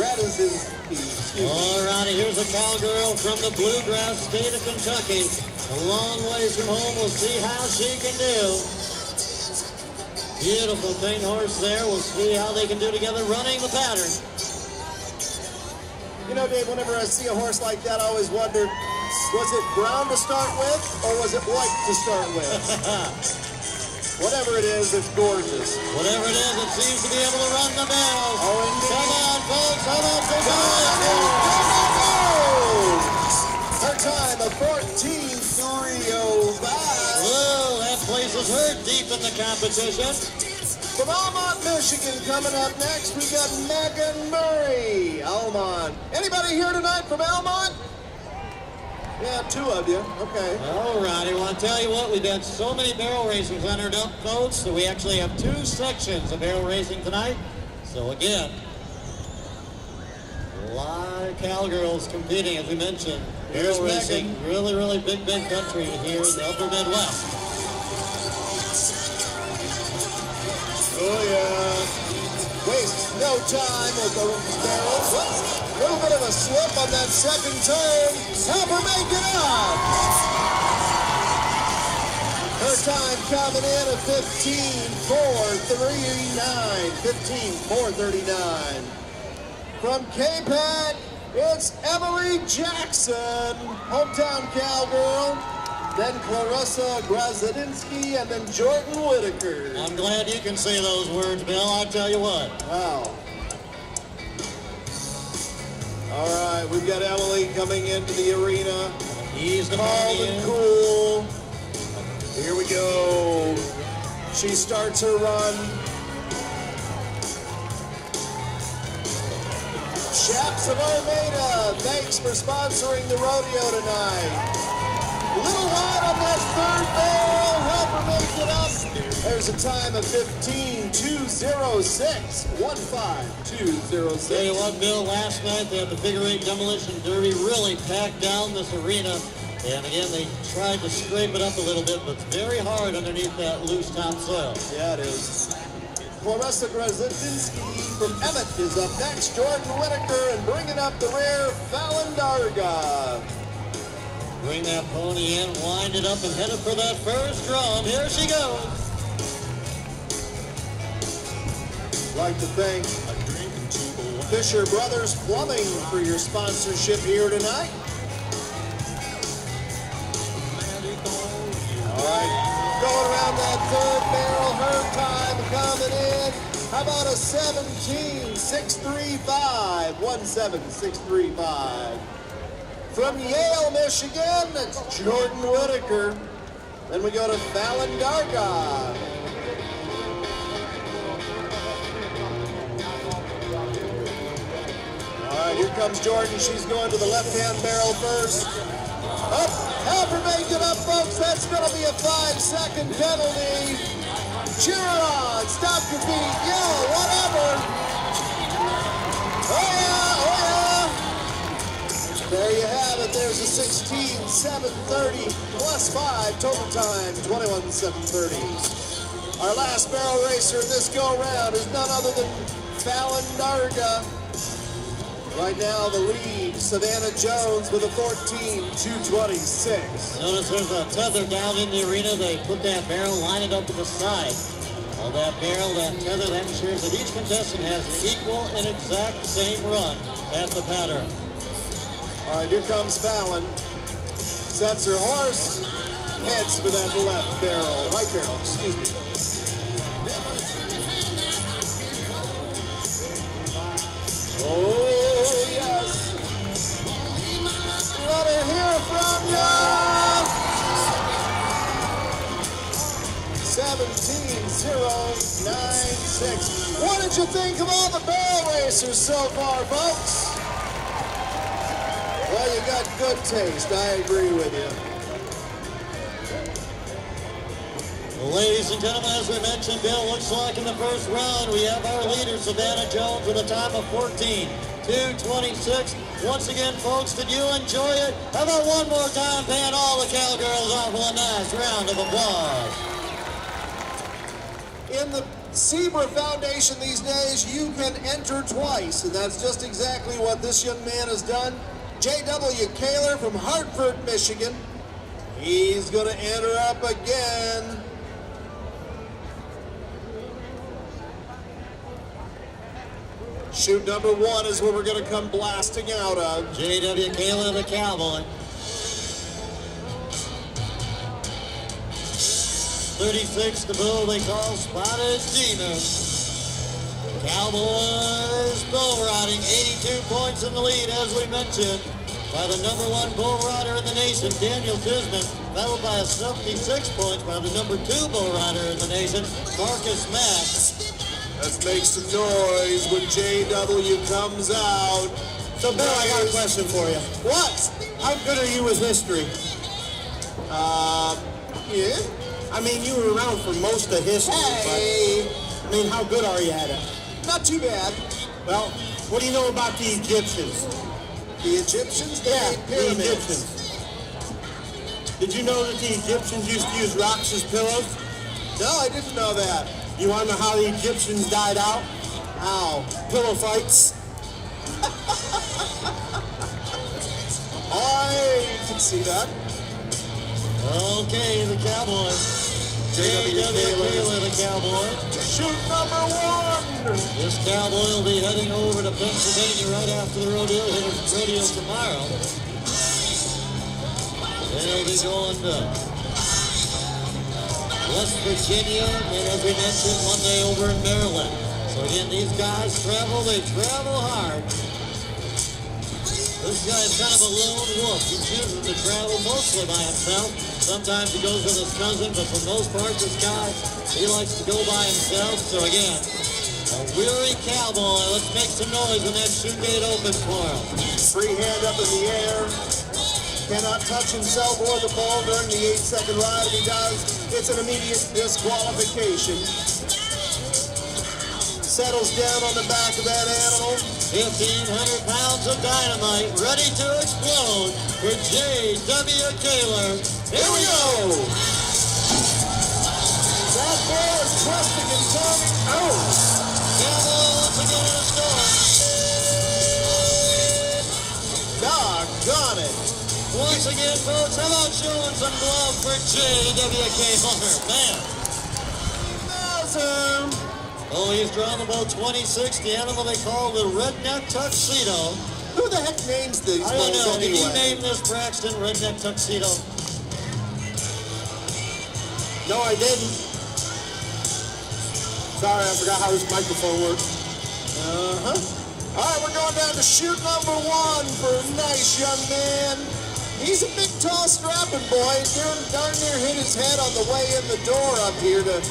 Alrighty, here's a cowgirl from the bluegrass state of Kentucky. A long ways from home, we'll see how she can do. Beautiful clean horse there, we'll see how they can do together running the pattern. You know, Dave, whenever I see a horse like that, I always wonder, was it brown to start with, or was it white to start with? Whatever it is, it's gorgeous. Whatever it is, it seems to be able to run the barrels. Oh, indeed. Come on, folks, how about the Her time of 14:3:05. Whoa, that places her deep in the competition. From Almont, Michigan, coming up next, we got Megan Murray. Almont. Anybody here tonight from Almont? Yeah, two of you. Okay. Alrighty, well, I'll tell you what, we've had so many barrel racers on our dump boats, so we actually have two sections of barrel racing tonight. So again, a lot of cowgirls competing, as we mentioned. Here's Barrel racing, Megan. really big country here in the upper Midwest. Oh, yeah. Waste no time with the barrel. Whoops. A little bit of a slip on that second turn. Help her make it up. Her time coming in at 15:4:39. 15:4:39. From Capac, it's Emily Jackson, hometown cowgirl. Then Clarissa Brzezinski, and then Jordan Whitaker. I'm glad you can say those words, Bill. I'll tell you what. Wow. All right, we've got Emily coming into the arena. He's the Calm and cool. Here we go. She starts her run. Chaps of Armada, thanks for sponsoring the rodeo tonight. Little wide on that third barrel. Helper makes it up. There's a time of 15.206. 15.206. Tell you what, Bill, last night they had the figure eight demolition derby really packed down this arena. And again, they tried to scrape it up a little bit, but it's very hard underneath that loose topsoil. Yeah, it is. Clarissa Grozynski from Emmett is up next. Jordan Whitaker, and bringing up the rear, Fallon Darga. Bring that pony in, wind it up, and headed for that first drum. Here she goes. I'd like to thank Fisher Brothers Plumbing for your sponsorship here tonight. All right, going around that third barrel, her time coming in. How about a 17.635? 17.635. From Yale, Michigan, it's Jordan Whitaker. Then we go to Fallon Darga. All right, here comes Jordan. She's going to the left-hand barrel first. Up, Helper make it up, folks. That's going to be a 5-second penalty. Cheer on, stop your feet, yell, whatever. Oh yeah, oh yeah. There you have it. There's a 16.730 plus 5 total time, 21.730. Our last barrel racer this go-round is none other than Fallon Darga. Right now, the lead, Savannah Jones with a 14.226. Notice there's a tether down in the arena. They put that barrel, line it up to the side. Well, that barrel, that tether, that ensures that each contestant has an equal and exact same run at the pattern. All right, here comes Fallon. Sets her horse, heads for that left barrel, right barrel, excuse me. Oh, yes. Let her hear from ya. 17.096. What did you think of all the barrel racers so far, folks? Well, you got good taste. I agree with you. Well, ladies and gentlemen, as we mentioned, Bill, looks like in the first round we have our leader, Savannah Jones, with a time of 14.226. Once again, folks, did you enjoy it? How about one more time, paying all the cowgirls off with a nice round of applause? In the Zebra Foundation these days, you can enter twice, and that's just exactly what this young man has done. J.W. Kaler from Hartford, Michigan. He's going to enter up again. Chute number 1 is where we're going to come blasting out of. J.W. Kaler, the cowboy. 36 to bull, they call Spotted Demon. Cowboys bull riding, 82 points in the lead, as we mentioned, by the number 1 bull rider in the nation, Daniel Tisman, followed by a 76 points by the number 2 bull rider in the nation, Marcus Mack. Let's make some noise when JW comes out. So, Bill, I got a question for you. What? How good are you with history? Yeah? I mean, you were around for most of history, Hey! but, I mean, how good are you at it? Not too bad. Well, what do you know about the Egyptians? The Egyptians, they made The pyramids. Egyptians. Did you know that the Egyptians used to use rocks as pillows? No, I didn't know that. You want to know how the Egyptians died out? How? Pillow fights. I can see that. Okay, the cowboy. J.W. Kaler, the cowboy. Chute number 1. This cowboy will be heading over to Pennsylvania right after the rodeo. Rodeo tomorrow. They'll be going to West Virginia, and as we mentioned, Monday over in Maryland. So again, these guys travel, they travel hard. This guy is kind of a lone wolf. He chooses to travel mostly by himself. Sometimes he goes with his cousin, but for the most part, this guy, he likes to go by himself. So again, a weary cowboy. Let's make some noise when that chute gate opens for him. Free hand up in the air. cannot touch himself or the bull during the 8-second ride. If he does, it's an immediate disqualification. Settles down on the back of that animal. 1,500 pounds of dynamite ready to explode for J.W. Taylor. Here we go! That bull is twisting and turning. Oh! Cowboy once again in a storm. Doggone it! Once again, folks, how about showing some love for J.W. Taylor? Man. Awesome! Oh, he's drawn about 26, the animal they call the Redneck Tuxedo. Who the heck names these I don't bulls know. Did anyway? you name this, Braxton, Redneck Tuxedo? No, I didn't. Sorry, I forgot how this microphone works. Uh-huh. All right, we're going down to shoot number 1 for a nice young man. He's a big, tall, strapping boy. Darn near hit his head on the way in the door up here to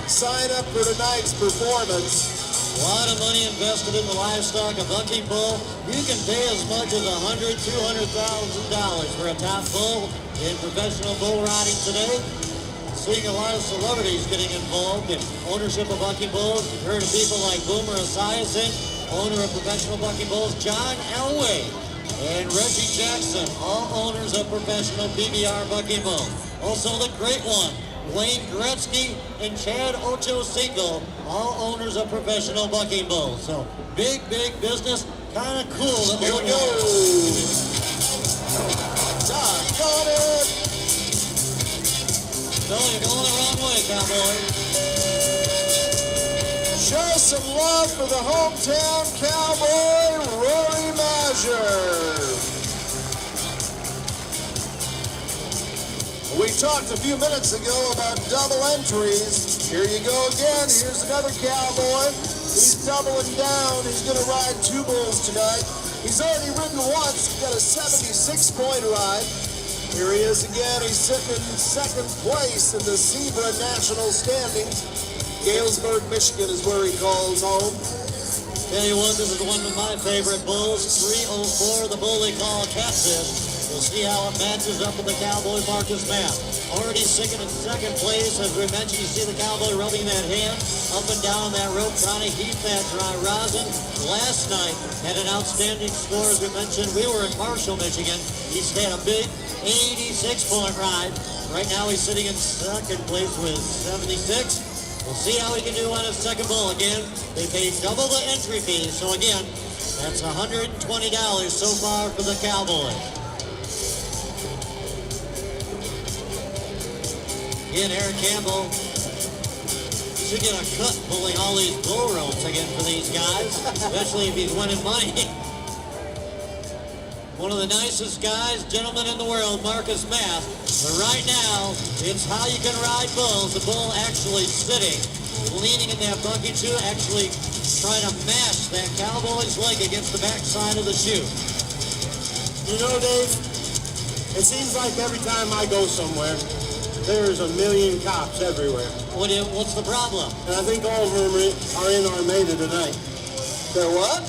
sign up for tonight's performance. A lot of money invested in the livestock, a bucking bull. You can pay as much as $100,000, $200,000 for a top bull in professional bull riding today. Seeing a lot of celebrities getting involved in ownership of bucking bulls. You've heard of people like Boomer Esiason, owner of professional bucking bulls, John Elway, and Reggie Jackson, all owners of professional PBR bucking bulls. Also the great one, Wayne Gretzky and Chad Ochocinco, all owners of professional bucking bulls. So big, big business. Kind of cool. That Here we go. Doggone it. No, you're going the wrong way, cowboy. Show some love for the hometown cowboy, Rory Mazur. We talked a few minutes ago about double entries. Here you go again. Here's another cowboy. He's doubling down. He's going to ride 2 bulls tonight. He's already ridden once. He's got a 76-point ride. Here he is again. He's sitting in 2nd place in the Zebra National Standings. Galesburg, Michigan is where he calls home. Tell you what, this is one of my favorite bulls. 304, the bull they call Catfish. We'll see how it matches up with the cowboy Marcus Mapp. Already sitting in 2nd place. As we mentioned, you see the cowboy rubbing that hand up and down that rope, trying to heat that dry rosin. Last night had an outstanding score. As we mentioned, we were in Marshall, Michigan. He's had a big 86-point ride. Right now he's sitting in 2nd place with 76. We'll see how he can do on his 2nd bull. Again, they paid double the entry fee. So again, that's $120 so far for the cowboy. Again, Eric Campbell should get a cut pulling all these bull ropes again for these guys, especially if he's winning money. One of the nicest guys, gentlemen in the world, Marcus Mapp. But right now, it's how you can ride bulls. The bull actually sitting, leaning in that bucking shoe, actually trying to mash that cowboy's leg against the backside of the shoe. You know, Dave, it seems like every time I go somewhere, there's a million cops everywhere. What's the problem? And I think all of them are in Armada tonight. They're what?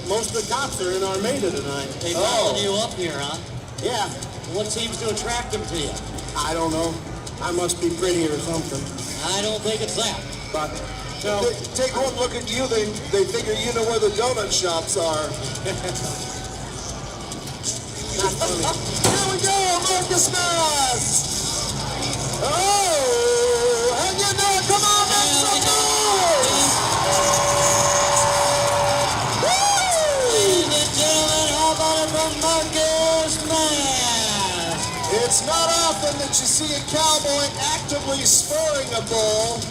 Most of the cops are in Armada tonight. They followed you up here, huh? Yeah, What seems to attract them to you? I don't know. I must be pretty or something. I don't think it's that. But, no. Take one look at you, they figure you know where the donut shops are. Not funny. Here we go, Marcus Mapp! Oh, hang in there, come on, make some noise! Ladies and gentlemen, how about it from Marcus Mapp? It's not often that you see a cowboy actively spurring a bull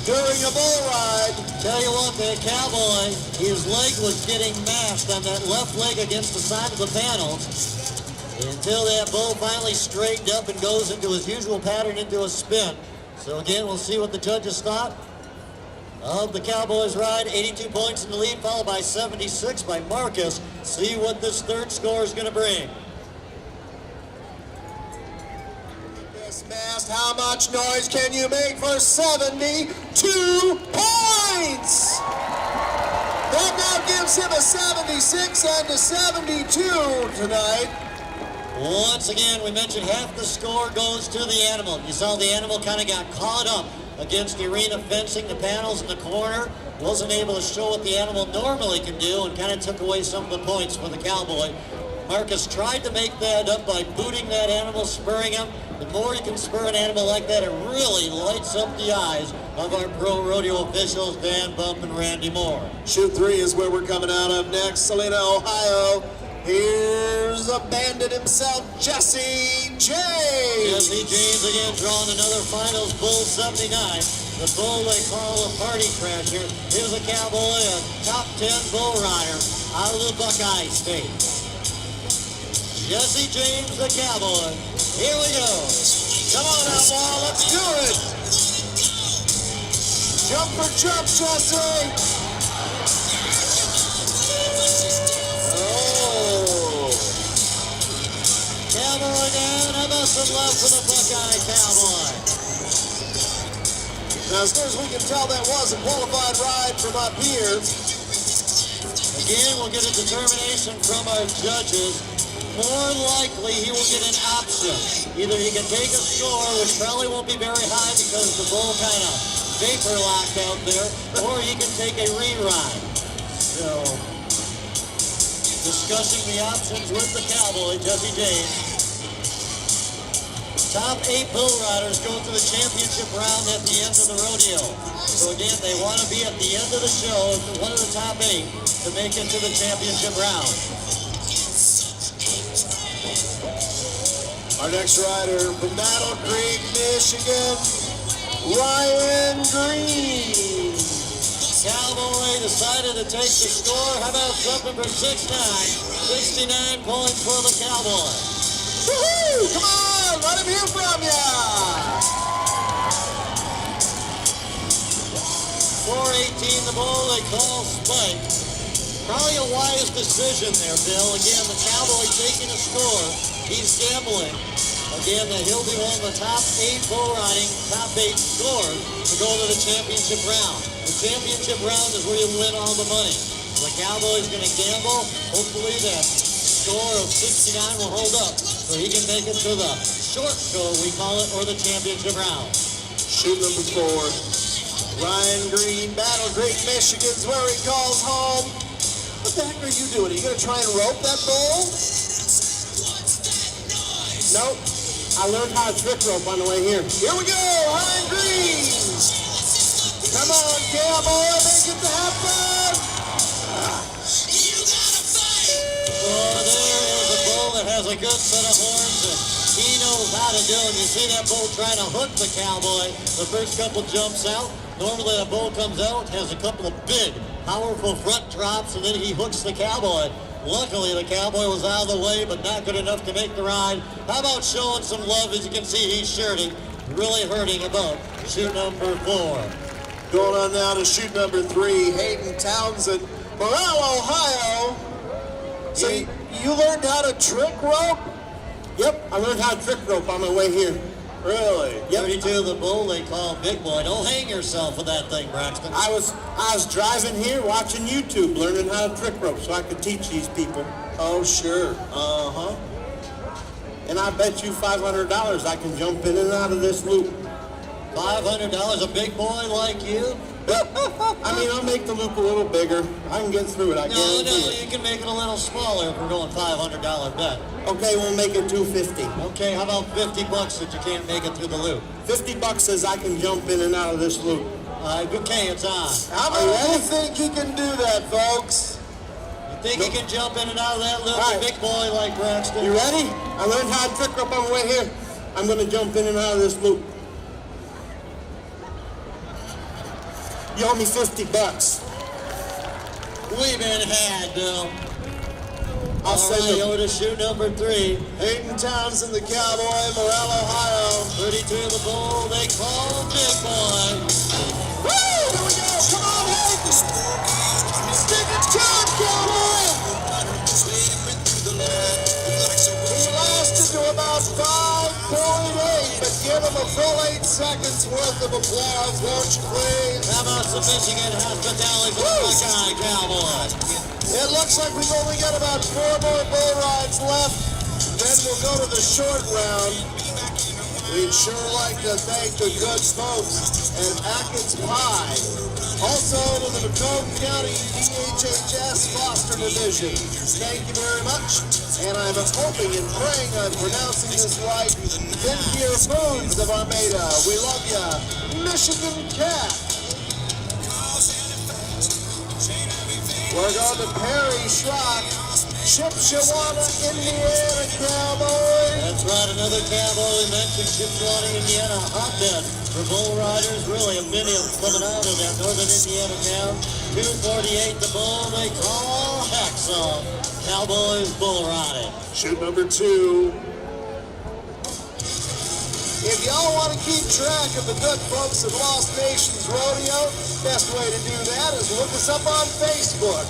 during a bull ride. Tell you what, that cowboy, his leg was getting mashed on that left leg against the side of the panel until that bull finally straightened up and goes into his usual pattern, into a spin. So again, we'll see what the judges thought of the Cowboys' ride. 82 points in the lead, followed by 76 by Marcus. See what this 3rd score is going to bring. This mast, how much noise can you make for 72 points? That now gives him a 76 and a 72 tonight. Once again, we mentioned half the score goes to the animal. You saw the animal kind of got caught up against the arena fencing, the panels in the corner. Wasn't able to show what the animal normally can do and kind of took away some of the points for the cowboy. Marcus tried to make that up by booting that animal, spurring him. The more you can spur an animal like that, it really lights up the eyes of our pro rodeo officials, Dan Bump and Randy Moore. Shoot 3 is where we're coming out of next. Salina, Ohio. Here's a bandit himself, Jesse James. Jesse James again drawing another finals bull 79. The bull they call a party crasher. Here's a cowboy, a top 10 bull rider out of the Buckeye State. Jesse James, the cowboy. Here we go. Come on, Outlaw, let's do it. Jump for jump, Jesse. Oh. Cowboy down. How about some love for the Buckeye cowboy? Now, as far as we can tell, that was a qualified ride from up here. Again, we'll get a determination from our judges. More likely, he will get an option. Either he can take a score, which probably won't be very high because the bull kind of vapor locked out there, or he can take a reride. So, discussing the options with the cowboy, Jesse James. Top 8 bull riders go to the championship round at the end of the rodeo. So again, they want to be at the end of the show, one of the top 8, to make it to the championship round. Our next rider from Battle Creek, Michigan, Ryan Green. Cowboy decided to take the score. How about something for 6'9"? 69 points for the cowboy. Woohoo! Come on, let him hear from ya. 418 the bull they call Spike. Probably a wise decision there, Bill. Again, the cowboy taking a score. He's gambling. Again, that he'll be one of the top 8 bull riding, top 8 scores to go to the championship round. The championship round is where you win all the money. The cowboy's going to gamble. Hopefully that score of 69 will hold up so he can make it to the short show, we call it, or the championship round. Shoot number 4. Ryan Green, Battle Creek, Michigan's where he calls home. What the heck are you doing? Are you going to try and rope that bull? Nope. I learned how to trick rope on the way here. Here we go, Ryan Green. Come on, cowboy, make it happen. Oh, there is a bull that has a good set of horns, and he knows how to do it. You see that bull trying to hook the cowboy. The first couple jumps out. Normally the bull comes out, has a couple of big, powerful front drops, and then he hooks the cowboy. Luckily, the cowboy was out of the way, but not good enough to make the ride. How about showing some love? As you can see, he's shirting, really hurting about shoot number 4. Going on now to shoot number 3, Hayden Townsend, Morale, Ohio. So you learned how to trick rope? Yep, I learned how to trick rope on my way here. Really? Yep. 32 the bull they call Big Boy. Don't hang yourself with that thing, Braxton. I was driving here watching YouTube, learning how to trick rope so I could teach these people. Oh, sure. Uh-huh. And I bet you $500 I can jump in and out of this loop. $500, a big boy like you? I mean, I'll make the loop a little bigger. I can get through it, I No, guarantee it. you can make it a little smaller if we're going $500 bet. Okay, we'll make it $250. Okay, how about $50 that you can't make it through the loop? $50 says I can jump in and out of this loop. Okay, it's on. How many think he can do that, folks? You think you can jump in and out of that loop, All right. big boy like Braxton? You ready? I learned how to trick rope on the way here. I'm going to jump in and out of this loop. You owe me $50. We've been had, Bill. I'll send right, them. over to shoot number 3. Hayden Townsend, the cowboy, Morale, Ohio. 32 the bull they call Big Boy. Woo! Here we go. Come on, Hayden. Stick it to him, cowboy. He lasted to about 5.8, but give him a full 8 seconds worth of applause, won't you please? How about some Michigan hospitality for the Buckeye Cowboy? It looks like we've only got about 4 more bull rides left Then we'll go to the short round. We'd sure like to thank the good folks at Ackett's Pie. Also to the Macomb County DHHS Foster Division. Thank you very much. And I'm hoping and praying I'm pronouncing this right. Vintier Foods of Armada. We love ya. Michigan Cat. We're going to Perry Schrock. Chippewa, Indiana Cowboy. That's right, another cowboy we mentioned, Chippewa, Indiana, hotbed for bull riders. Really a many of them coming out of that northern Indiana town. 248 the bull they call Hacksaw. Cowboys bull riding. Shoot number 2. If y'all want to keep track of the good folks at Lost Nations Rodeo, best way to do that is look us up on Facebook.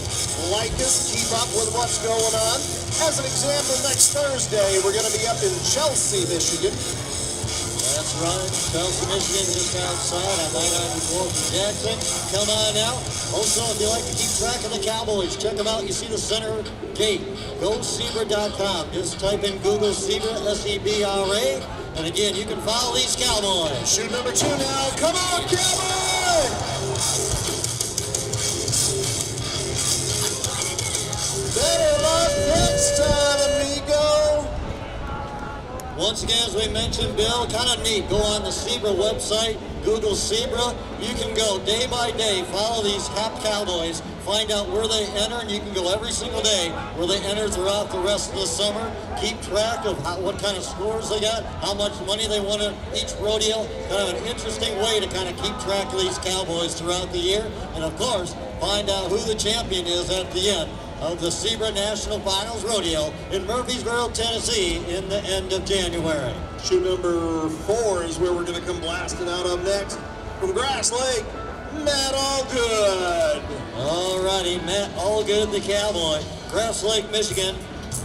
Like us, keep up with what's going on. As an example, next Thursday, we're going to be up in Chelsea, Michigan. That's right, Chelsea, Michigan, just outside on 994 from Jackson. Come on out. Also, if you like to keep track of the Cowboys, check them out. You see the center gate. GoZebra.com. Just type in Google Zebra, S-E-B-R-A. And again, you can follow these Cowboys. Shoot number 2 now. Come on, Cowboy! Better luck next time, amigo. Once again, as we mentioned, Bill, kind of neat. Go on the Zebra website, Google Zebra. You can go day by day, follow these top Cowboys, find out where they enter, and you can go every single day where they enter throughout the rest of the summer. Keep track of what kind of scores they got, how much money they won at each rodeo. Kind of an interesting way to kind of keep track of these Cowboys throughout the year. And of course, find out who the champion is at the end of the Zebra National Finals Rodeo in Murfreesboro, Tennessee in the end of January. Shoot number 4 is where we're going to come blasting out up next. From Grass Lake, Matt Allgood. Alrighty, Matt Allgood, the Cowboy. Grass Lake, Michigan.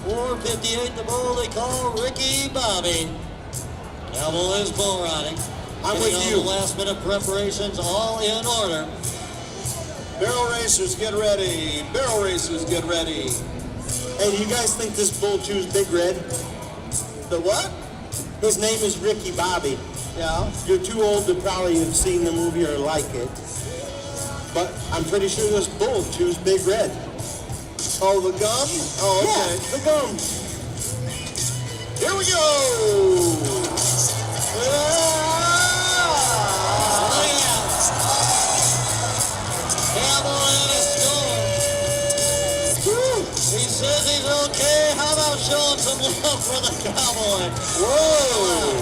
458 the bull they call Ricky Bobby. Cowboys bull riding. I'm Getting with all you. the last minute preparations all in order. Barrel racers, get ready. Barrel racers, get ready. Hey, do you guys think this bull chews Big Red? The what? His name is Ricky Bobby. Yeah. You're too old to probably have seen the movie or like it. But I'm pretty sure this bull chews Big Red. Oh, the gum? Oh, okay. Yeah, the gum. Here we go. Cowboy in a score. He says he's okay. How about showing some love for the Cowboy? Whoa.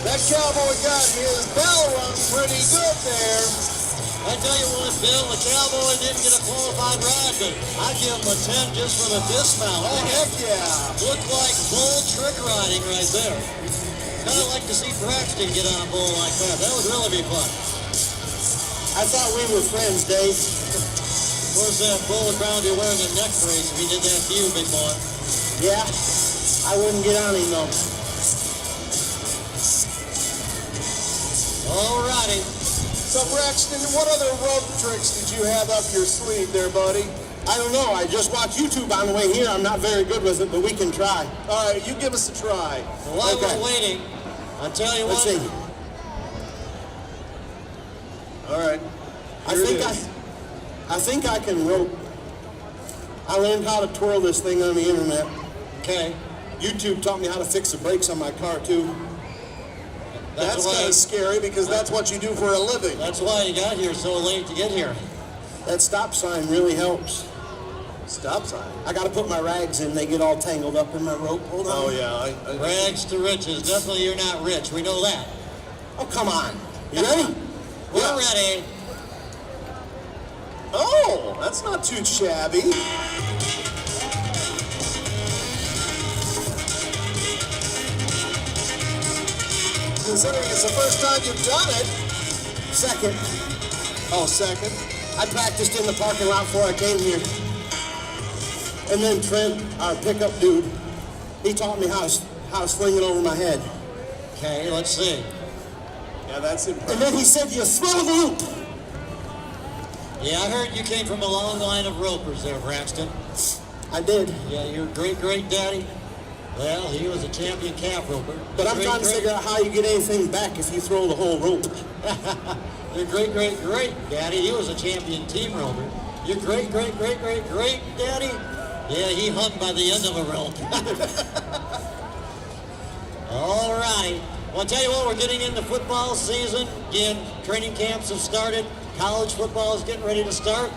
That cowboy got his bell rung pretty good there. I tell you what, Bill, the Cowboy didn't get a qualified ride, but I'd give him a 10 just for the dismount. Oh, heck yeah. Looked like bull trick riding right there. Kind of like to see Braxton get on a bull like that. That would really be fun. I thought we were friends, Dave. Of course, that bull would probably be wearing a neck brace if he did that to you, big boy. Yeah, I wouldn't get on him though. Alrighty. So, Braxton, what other rope tricks did you have up your sleeve there, buddy? I don't know. I just watched YouTube on the way here. I'm not very good with it, but we can try. All right, you give us a try. Well, while Okay. we're waiting, I'll tell you Let's what. see. All right. I Here it think is. I think I can rope. I learned how to twirl this thing on the internet. Okay. YouTube taught me how to fix the brakes on my car too. That's why- kind of scary because that's what you do for a living. That's why you got here so late to get here. That stop sign really helps. Stop sign. I got to put my rags in. They get all tangled up in my rope. Hold on. Oh, yeah. Rags to riches. Definitely you're not rich. We know that. Oh, come on. You ready? We're Yeah. ready. Oh, that's not too shabby. Considering it's the first time you've done it. Second. Oh, second. I practiced in the parking lot before I came here. And then Trent, our pickup dude, he taught me how to sling it over my head. Okay, let's see. Yeah, that's And impressive. then he said, you throw the loop. Yeah, I heard you came from a long line of ropers there, Braxton. I did. Yeah, your great daddy. Well, he was a champion calf roper. But I'm trying to figure out how you get anything back if you throw the whole rope. Your great daddy, he was a champion team roper. Your great daddy, yeah, he hung by the end of a rope. All right. Well, I'll tell you what, we're getting into football season. Again, training camps have started. College football is getting ready to start.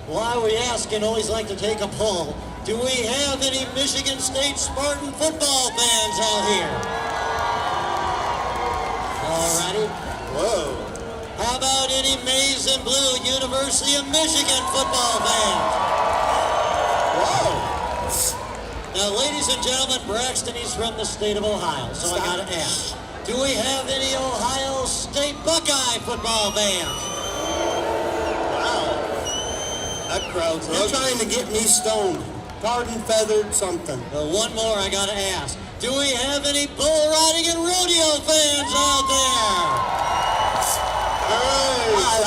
Why we ask and always like to take a poll. Do we have any Michigan State Spartan football fans out here? All righty. Whoa. How about any Maize and Blue University of Michigan football fans? Whoa. Now, ladies and gentlemen, Braxton, he's from the state of Ohio, so I gotta ask. Do we have any Ohio State Buckeye football fans? Wow. That crowd's You're ugly. trying to get me stoned. Tarred and feathered something. Well, one more I gotta ask. Do we have any bull riding and rodeo fans out there? All right.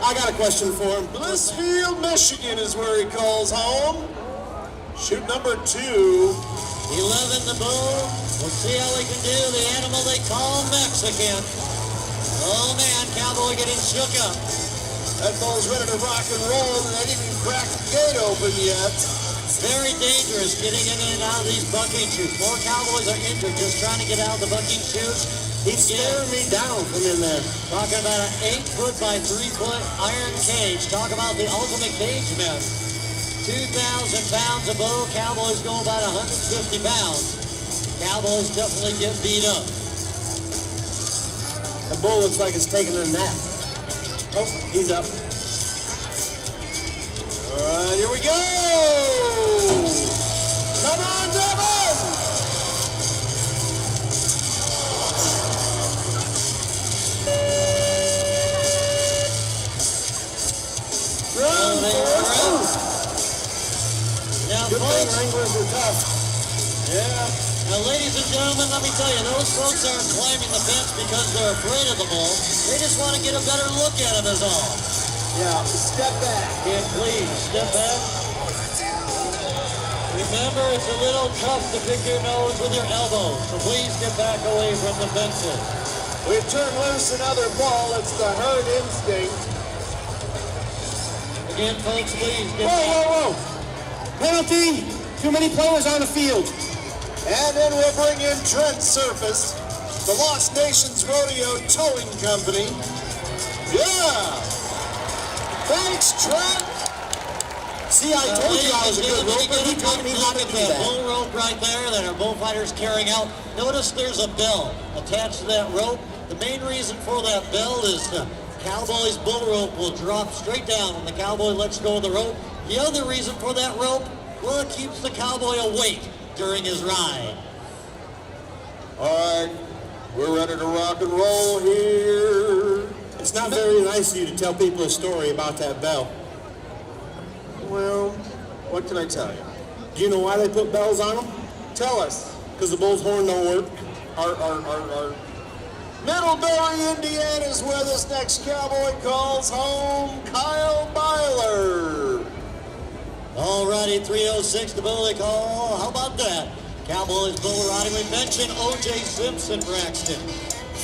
I got a question for him. Blissfield, Michigan is where he calls home. Shoot number 2. 11 the bull. We'll see how he can do the animal they call Mexican. Oh man, Cowboy getting shook up. That bull's ready to rock and roll, and they didn't even crack the gate open yet. Very dangerous getting in and out of these bucking chutes. More Cowboys are injured just trying to get out of the bucking chutes. He's staring me down from in there. Talking about an 8-foot by 3-foot iron cage. Talk about the ultimate cage match. 2,000 pounds of bull. Cowboys go about 150 pounds. Cowboys definitely get beat up. The bull looks like it's taking a nap. Oh, he's up. All right, here we go. Come on, Devin. Run, now, Good thing folks, wranglers are tough. Yeah. now, ladies and gentlemen, let me tell you, those folks aren't climbing the fence because they're afraid of the bull. They just want to get a better look at him is all. Yeah, step back. And please, step back. Remember, it's a little tough to pick your nose with your elbows, so please get back away from the fences. We've turned loose another ball. It's the herd instinct. Again, folks, please get Whoa. Penalty. Too many players on the field. And then we'll bring in Trent Surface, the Lost Nations Rodeo Towing Company. Yeah! Thanks, Trent! See, I told you I was a good roper. He taught me how to do that that. bull rope right there that our bullfighters carrying out. Notice there's a bell attached to that rope. The main reason for that bell is the cowboy's bull rope will drop straight down when the cowboy lets go of the rope. The other reason for that rope, well, it keeps the cowboy awake during his ride. All right, we're ready to rock and roll here. It's not very nice of you to tell people a story about that bell. Well, what can I tell you? Do you know why they put bells on them? Tell us. Because the bull's horn don't work. Our Middlebury, Indiana is where this next cowboy calls home, Kyle Byler. Alrighty, 306 the bull they call. How about that? Cowboys bull riding. We mentioned O.J. Simpson, Braxton.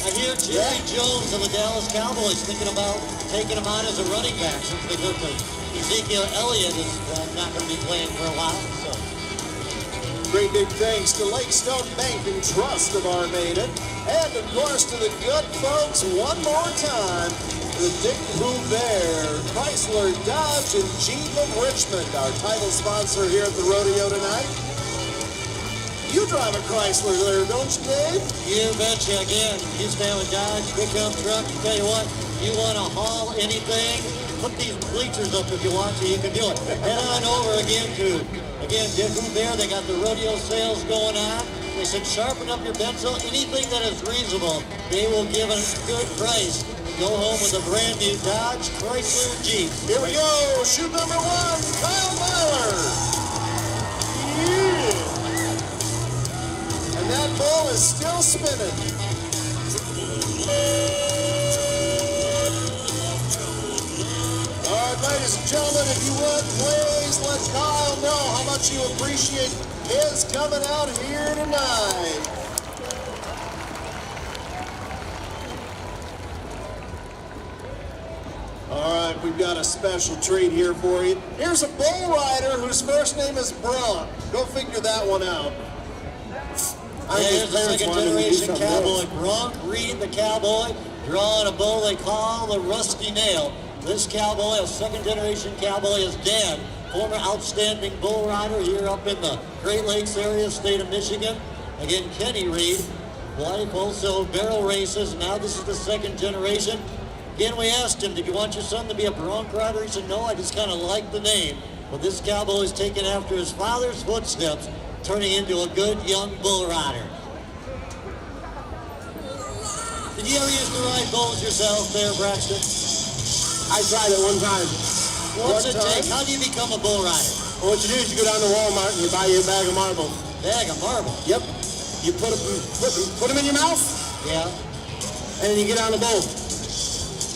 I hear Jerry Jones of the Dallas Cowboys thinking about taking him out as a running back since they took Ezekiel Elliott is not going to be playing for a while. So. Great big thanks to Lake Stone Bank and Trust of Armada. And of course to the good folks one more time. The Dick Hoover, Chrysler, Dodge, and Jeep of Richmond, our title sponsor here at the rodeo tonight. You drive a Chrysler there, don't you, Dave? You betcha. Again, you stand with Dodge, pickup truck. Tell you what, you want to haul anything, put these bleachers up if you want to, you can do it. Head on over again to, Dick Hoover. They got the rodeo sales going on. They said sharpen up your pencil. Anything that is reasonable, they will give a good price. Go home with a brand new Dodge, Chrysler, Jeep. Here we go. Shoot number 1, Kyle Byler. Yeah. And that ball is still spinning. All right, ladies and gentlemen, if you would, please let Kyle know how much you appreciate is coming out here tonight. All right, we've got a special treat here for you. Here's a bull rider whose first name is Bronk. Go figure that one out. Here's the second generation cowboy, Bronk Reed, the cowboy, drawing a bull they call the Rusty Nail. This cowboy, a second generation cowboy, is Dan, former outstanding bull rider here up in the Great Lakes area, state of Michigan. Again, Kenny Reed, wife also barrel races. Now this is the second generation. Again, we asked him, did you want your son to be a bronc rider? He said, no, I just kind of like the name. But this cowboy is taking after his father's footsteps, turning into a good young bull rider. Did you ever used to ride bulls yourself there, Braxton? I tried it one time. What's it take? How do you become a bull rider? Well, what you do is you go down to Walmart and you buy you a bag of marbles. Bag of marble? Yep. You put them in your mouth, Yeah. and then you get on the bull.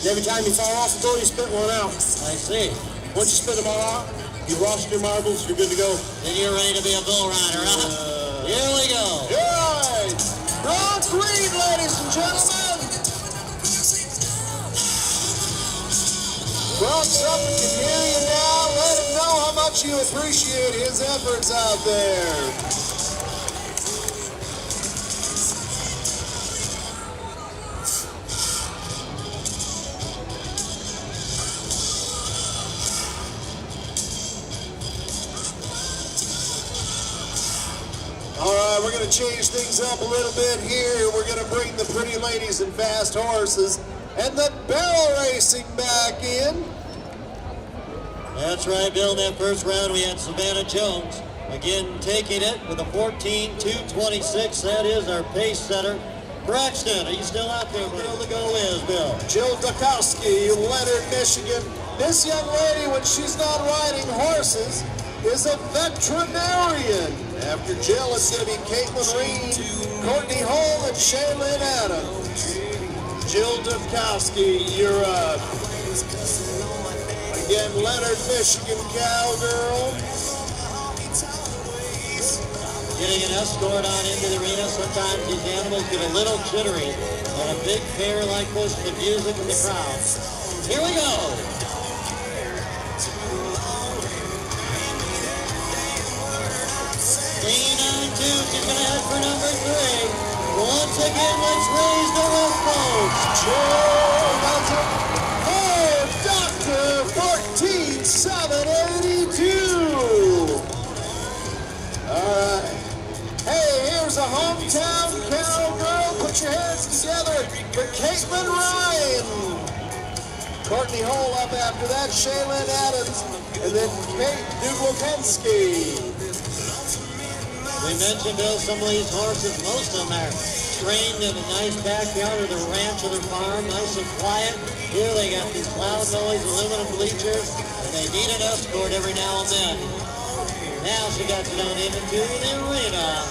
And every time you fall off the bull, you spit one out. I see. Once you spit them all out, you wash your marbles, you're good to go. Then you're ready to be a bull rider, huh? Here we go. All right, Bronk Reed, ladies and gentlemen. Bronk's up and can hear you now. Let him know how much you appreciate his efforts out there. All right, we're going to change things up a little bit here. We're going to bring the pretty ladies and fast horses and the barrel racing back in. That's right, Bill. In that first round, we had Savannah Jones. Again, taking it with a 14.226. That is our pace setter. Braxton, are you still out there? Bill, the go is, Bill. Jill Dukowski, Leonard, Michigan. This young lady, when she's not riding horses, is a veterinarian. After Jill, it's going to be Caitlin Reed, Courtney Hull, and Shaylin Adams. Jill Dukowski, you're up. Again, Leonard, Michigan cowgirl. Getting an escort on into the arena. Sometimes these animals get a little jittery on a big fair like this, the music and the crowd. Here we go. She's going to head for number 3. Once again, let's raise the roof, folks. Joe Melton. Oh, Dr. 14782. All right. Hey, here's a hometown cowgirl. Put your hands together for Caitlin Ryan. Courtney Hull up after that, Shaylin Adams, and then Kate Dugwapensky. We mentioned, Bill, some of these horses, most of them are trained in a nice backyard of their ranch or their farm, nice and quiet. Here they got these loud noise, aluminum bleachers, and they need an escort every now and then. Now she got down into the arena.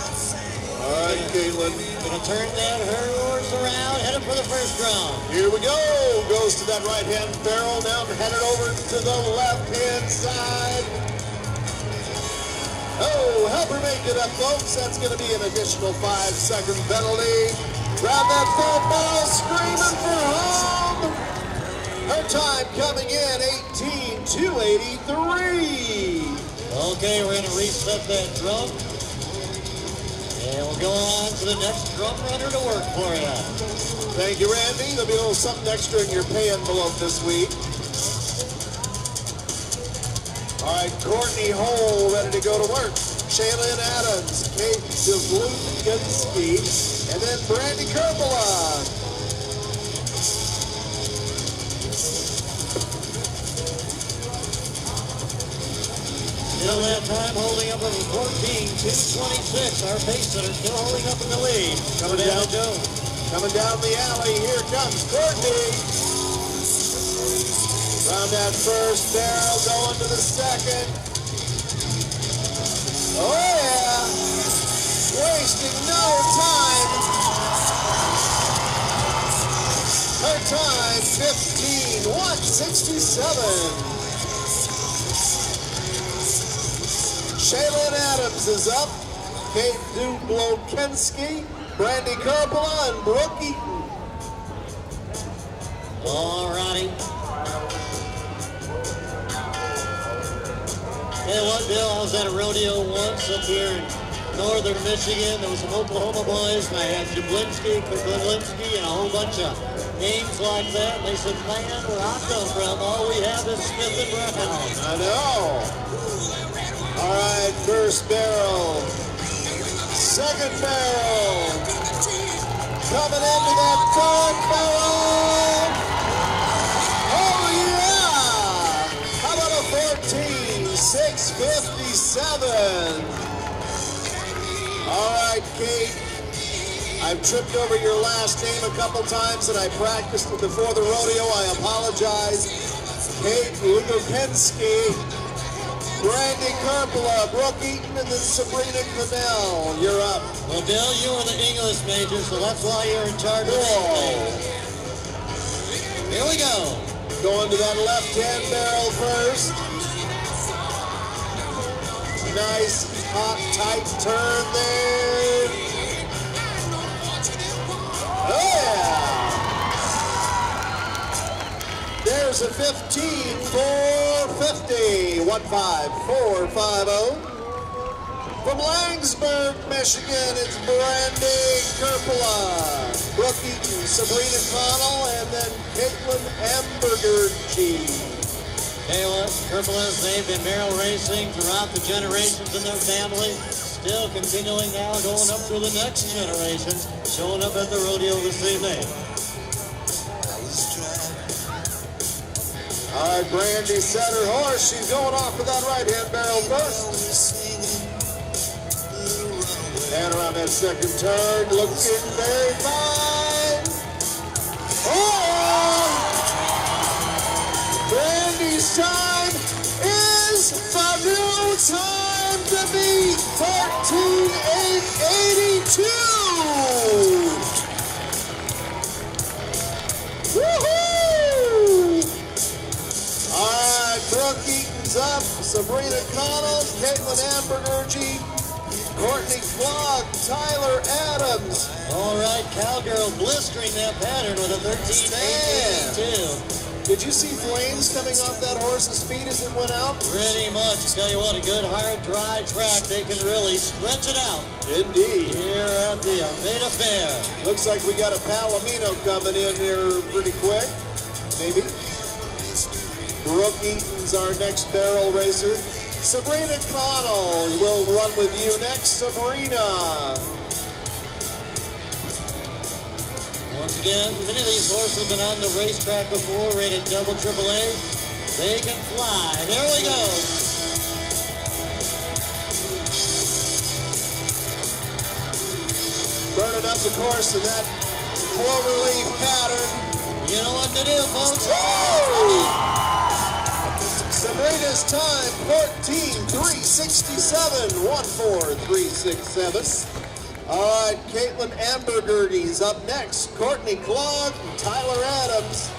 All right, Caitlin. Gonna turn her horse around, headed for the first round. Here we go. Goes to that right-hand barrel, now headed over to the left-hand side. Oh, help her make it up, folks. That's going to be an additional 5-second penalty. Grab that full ball, screaming for home. Her time coming in, 18.283. Okay, we're going to reset that drum. And we'll go on to the next drum runner to work for you. Thank you, Randy. There'll be a little something extra in your pay envelope this week. All right, Courtney Hull ready to go to work. Shaylin Adams, Kate Dugwapensky, and then Brandy Kerpela. Still that time holding up at 14.226. Our pace setter still holding up in the lead. Coming down the alley. Here comes Courtney. Round that first barrel, going to the second. Oh yeah, wasting no time. Her time, 15.167. Shaylin Adams is up. Kate Dublokensky, Brandy Karpala, and Brooke Eaton. Alrighty. Hey, what, Bill? I was at a rodeo once up here in northern Michigan. There was some Oklahoma boys, and I had Jablinski, Kuklinski, and a whole bunch of names like that. And they said, man, where I come from, all we have is Smith and Brown. I know. All right, first barrel. Second barrel. Coming into that third barrel. Oh, yeah. How about a 14,657? All right, Kate. I've tripped over your last name a couple times, and I practiced it before the rodeo. I apologize. Kate Lugopensky, Brandy Karpala, Brooke Eaton, and then Sabrina Cannell. You're up. Well, Bill, you were the English major, so that's why you're in charge of this. Here we go. Going to that left-hand barrel first. Nice, hot, tight turn there. Oh, yeah. There's a 15,450. 15450. From Langsburg, Michigan, it's Brandy Karpala, Brooke Eaton, Sabrina Connell, and then Caitlin Ambergergy. Kayla, Karpala, they've been barrel racing throughout the generations in their family. Still continuing now, going up through the next generation, showing up at the rodeo this evening. All right, Brandy set her horse. She's going off with that right-hand barrel first. And around that second turn, looking very fine. Oh! Brandy's time is the new time to beat 13,882. Woohoo! All right, Brooke Eaton's up. Sabrina Connell, Caitlin Ambergergy, Courtney Clark, Tyler Adams. All right, Cowgirl blistering that pattern with a 13,882. Did you see flames coming off that horse's feet as it went out? Pretty much. Tell you what, a good, hard, dry track, they can really stretch it out. Indeed. Here at the Armada Fair. Looks like we got a Palomino coming in here pretty quick. Maybe. Brooke Eaton's our next barrel racer. Sabrina Connell will run with you next. Sabrina. Once again, many of these horses have been on the racetrack before, rated double AAA. They can fly. There we go. Burning up the course in that cloverleaf pattern. You know what to do, folks. Woo! Sabrina's time, 14,367. 14367. All right, Caitlin Ambergerty's up next. Courtney Clark and Tyler Adams.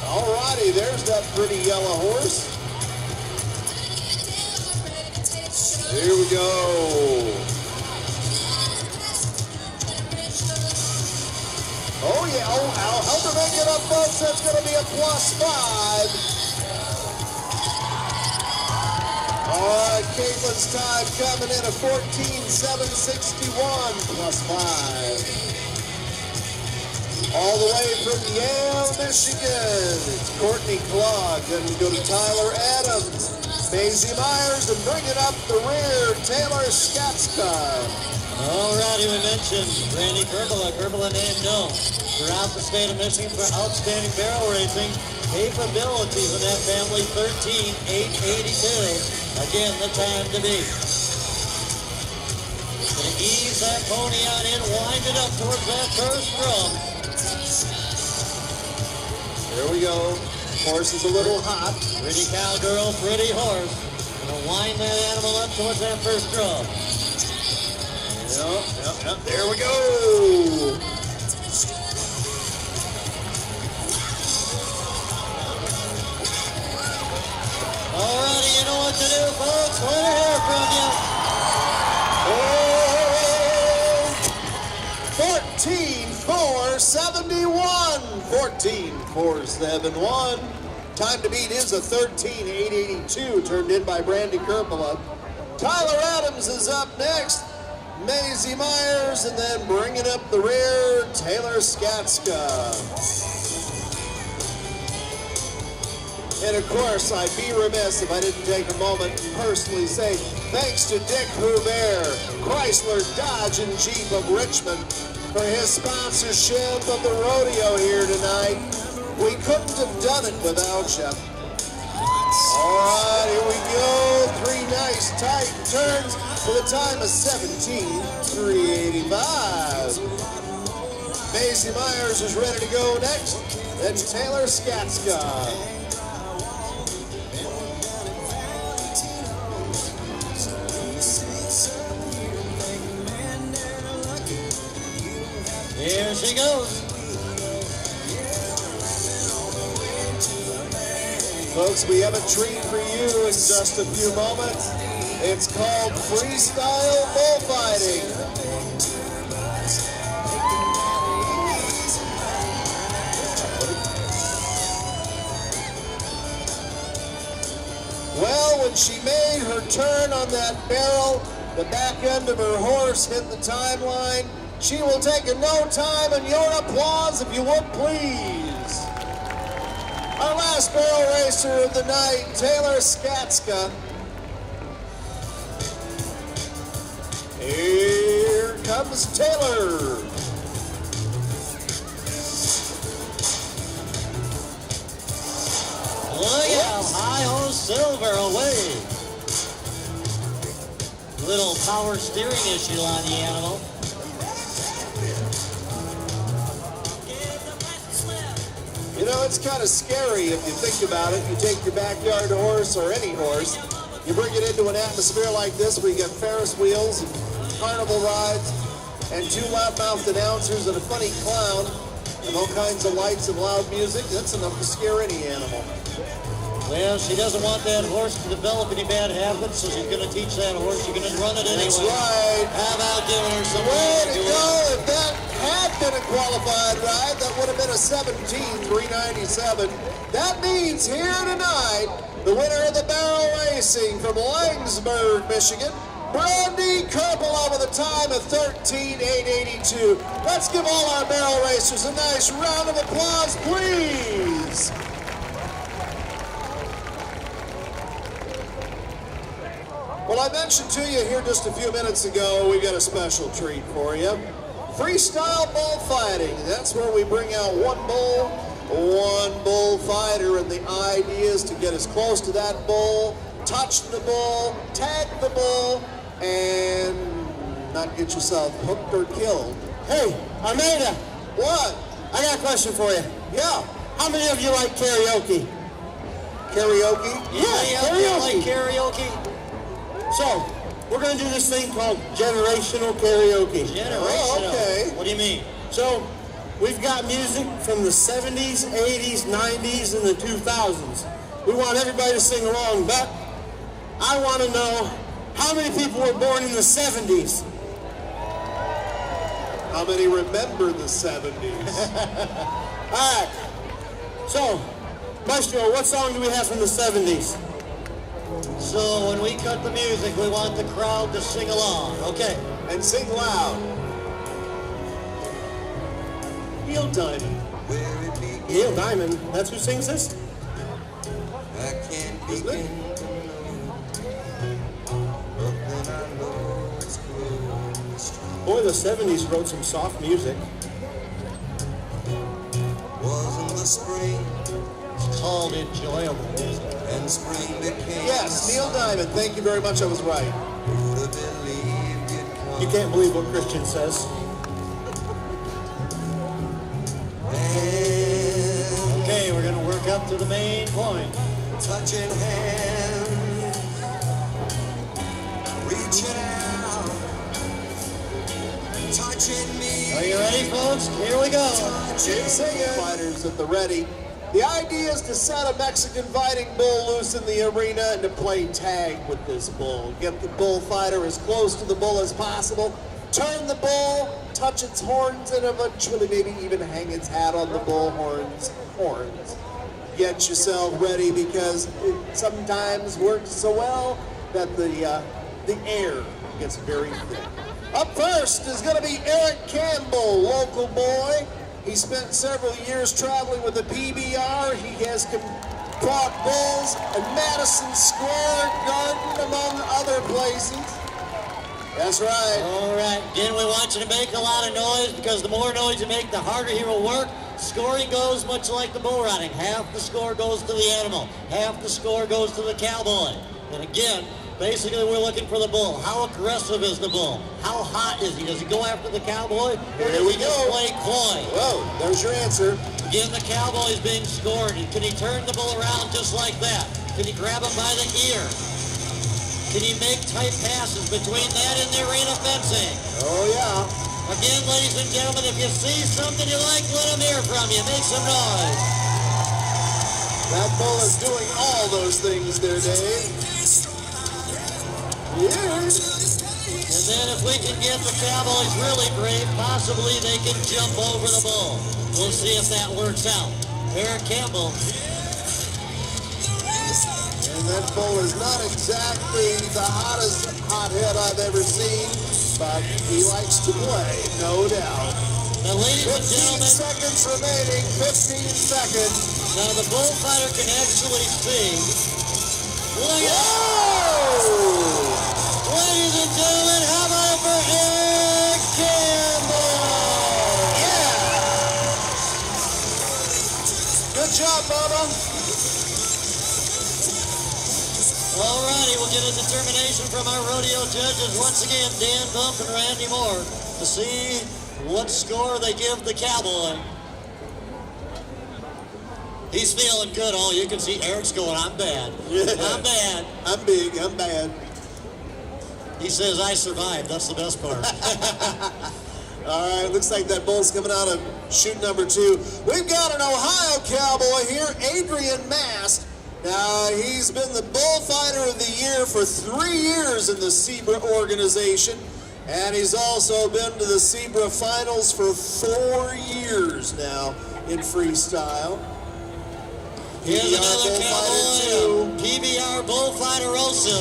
All righty, there's that pretty yellow horse. Here we go. Oh yeah, I'll help her make it up, folks. That's going to be a +5. All right, Caitlin's time coming in at 14,761 +5. All the way from Yale, Michigan, it's Courtney Clark. Then we go to Tyler Adams, Maisie Myers, and bring it up the rear, Taylor Skatska. Alrighty, we mentioned Brandy Karpala. Karpala named known throughout the state of Michigan for outstanding barrel racing capabilities in that family. 13,882. Again, the time to beat. Gonna ease that pony on in, wind it up towards that first drum. There we go. Horse is a little hot. Pretty cowgirl, pretty horse. Gonna wind that animal up towards that first drum. Yep. There we go. Alrighty, you know what to do, folks. 471. Time to beat is a 13:882, turned in by Brandy Kerpela. Tyler Adams is up next. Maisie Myers, and then bringing up the rear, Taylor Skatska. And of course, I'd be remiss if I didn't take a moment and personally say thanks to Dick Hubert, Chrysler, Dodge, and Jeep of Richmond for his sponsorship of the rodeo here tonight. We couldn't have done it without you. All right, here we go. 3 nice tight turns for the time of 17:385. Maisie Myers is ready to go next. Then Taylor Skatska. Here she goes. Folks, we have a treat for you in just a few moments. It's called Freestyle Bullfighting. Well, when she made her turn on that barrel, the back end of her horse hit the timeline. She will take in no time, and your applause, if you would, please. Our last barrel racer of the night, Taylor Skatska. Here comes Taylor. Look out, high-ho silver away. Little power steering issue on the animal. You know, it's kind of scary if you think about it. You take your backyard horse or any horse, you bring it into an atmosphere like this where you get Ferris wheels and carnival rides and 2 loud-mouthed announcers and a funny clown and all kinds of lights and loud music. That's enough to scare any animal. Well, she doesn't want that horse to develop any bad habits, so she's going to teach that horse you're going to run it anyway. That's right. How about giving her some Way to go. If that had been a qualified ride, that would have been a 17:397. That means here tonight, the winner of the barrel racing from Langsburg, Michigan, Brandy Kerpela with a time of 13:882. Let's give all our barrel racers a nice round of applause, please. Well, I mentioned to you here just a few minutes ago, we got a special treat for you. Freestyle bullfighting. That's where we bring out one bullfighter, and the idea is to get as close to that bull, touch the bull, tag the bull, and not get yourself hooked or killed. Hey, Armada, What? I got a question for you. Yeah. How many of you like karaoke? Karaoke? Yeah, karaoke. like karaoke. So, we're going to do this thing called generational karaoke. Generational. Oh, okay. What do you mean? So, we've got music from the 70s, 80s, 90s, and the 2000s. We want everybody to sing along, but I want to know how many people were born in the 70s? How many remember the 70s? All right. So, Maestro, what song do we have from the 70s? So when we cut the music, we want the crowd to sing along. Okay. And sing loud. Neil Diamond. Neil Diamond. That's who sings this? I can't Isn't it? begin to know, but then I know it's close. Boy, the 70s wrote some soft music. Was in the spring, It's called enjoyable music. and spring became Yes, Neil Diamond. Thank you very much. I was right. Who'd have believed you'd come? You can't believe what Christian says. And Okay, we're going to work up to the main point. touching hands, reaching out, touching me. Are you ready, folks? Here we go. Fighters at the ready. The idea is to set a Mexican fighting bull loose in the arena and to play tag with this bull. Get the bullfighter as close to the bull as possible. turn the bull, touch its horns, and eventually maybe even hang its hat on the bull horns. Get yourself ready because it sometimes works so well that the air gets very thick. Up first is going to be Eric Campbell, local boy. He spent several years traveling with the PBR. He has brought bulls in Madison Square Garden, among other places. That's right. All right, again, we want you to make a lot of noise because the more noise you make, the harder he will work. Scoring goes much like the bull riding. Half the score goes to the animal. Half the score goes to the cowboy. And again, basically we're looking for the bull. How aggressive is the bull? How hot is he? Does he go after the cowboy? Or does he just play coy? Whoa, there's your answer. Again, the cowboy is being scored. Can he turn the bull around just like that? Can he grab him by the ear? Can he make tight passes between that and the arena fencing? Oh, yeah. Again, ladies and gentlemen, if you see something you like, let them hear from you. Make some noise. That bull is doing all those things there, Dave. Yeah. And then if we can get the Cowboys really brave, possibly they can jump over the bull. We'll see if that works out. Eric Campbell. And that bull is not exactly the hottest hothead I've ever seen, but he likes to play, no doubt. Now, ladies and 15 gentlemen, seconds remaining, 15 seconds. now the bullfighter can actually see. Look at Whoa! Ladies and gentlemen, how about it for Eric Campbell? Yeah! Good job, Bubba. Alrighty, we'll get a determination from our rodeo judges. Once again, Dan Bump and Randy Moore to see what score they give the cowboy. He's feeling good. Oh, you can see Eric's going, I'm bad. Yeah. I'm bad. I'm big, I'm bad. He says, I survived. That's the best part. All right, looks like that bull's coming out of chute number 2. We've got an Ohio cowboy here, Adrian Mast. Now, he's been the bullfighter of the year for 3 years in the Zebra organization, and he's also been to the Zebra finals for 4 years now in freestyle. Here's PBR another bullfighter cowboy, PBR bullfighter also.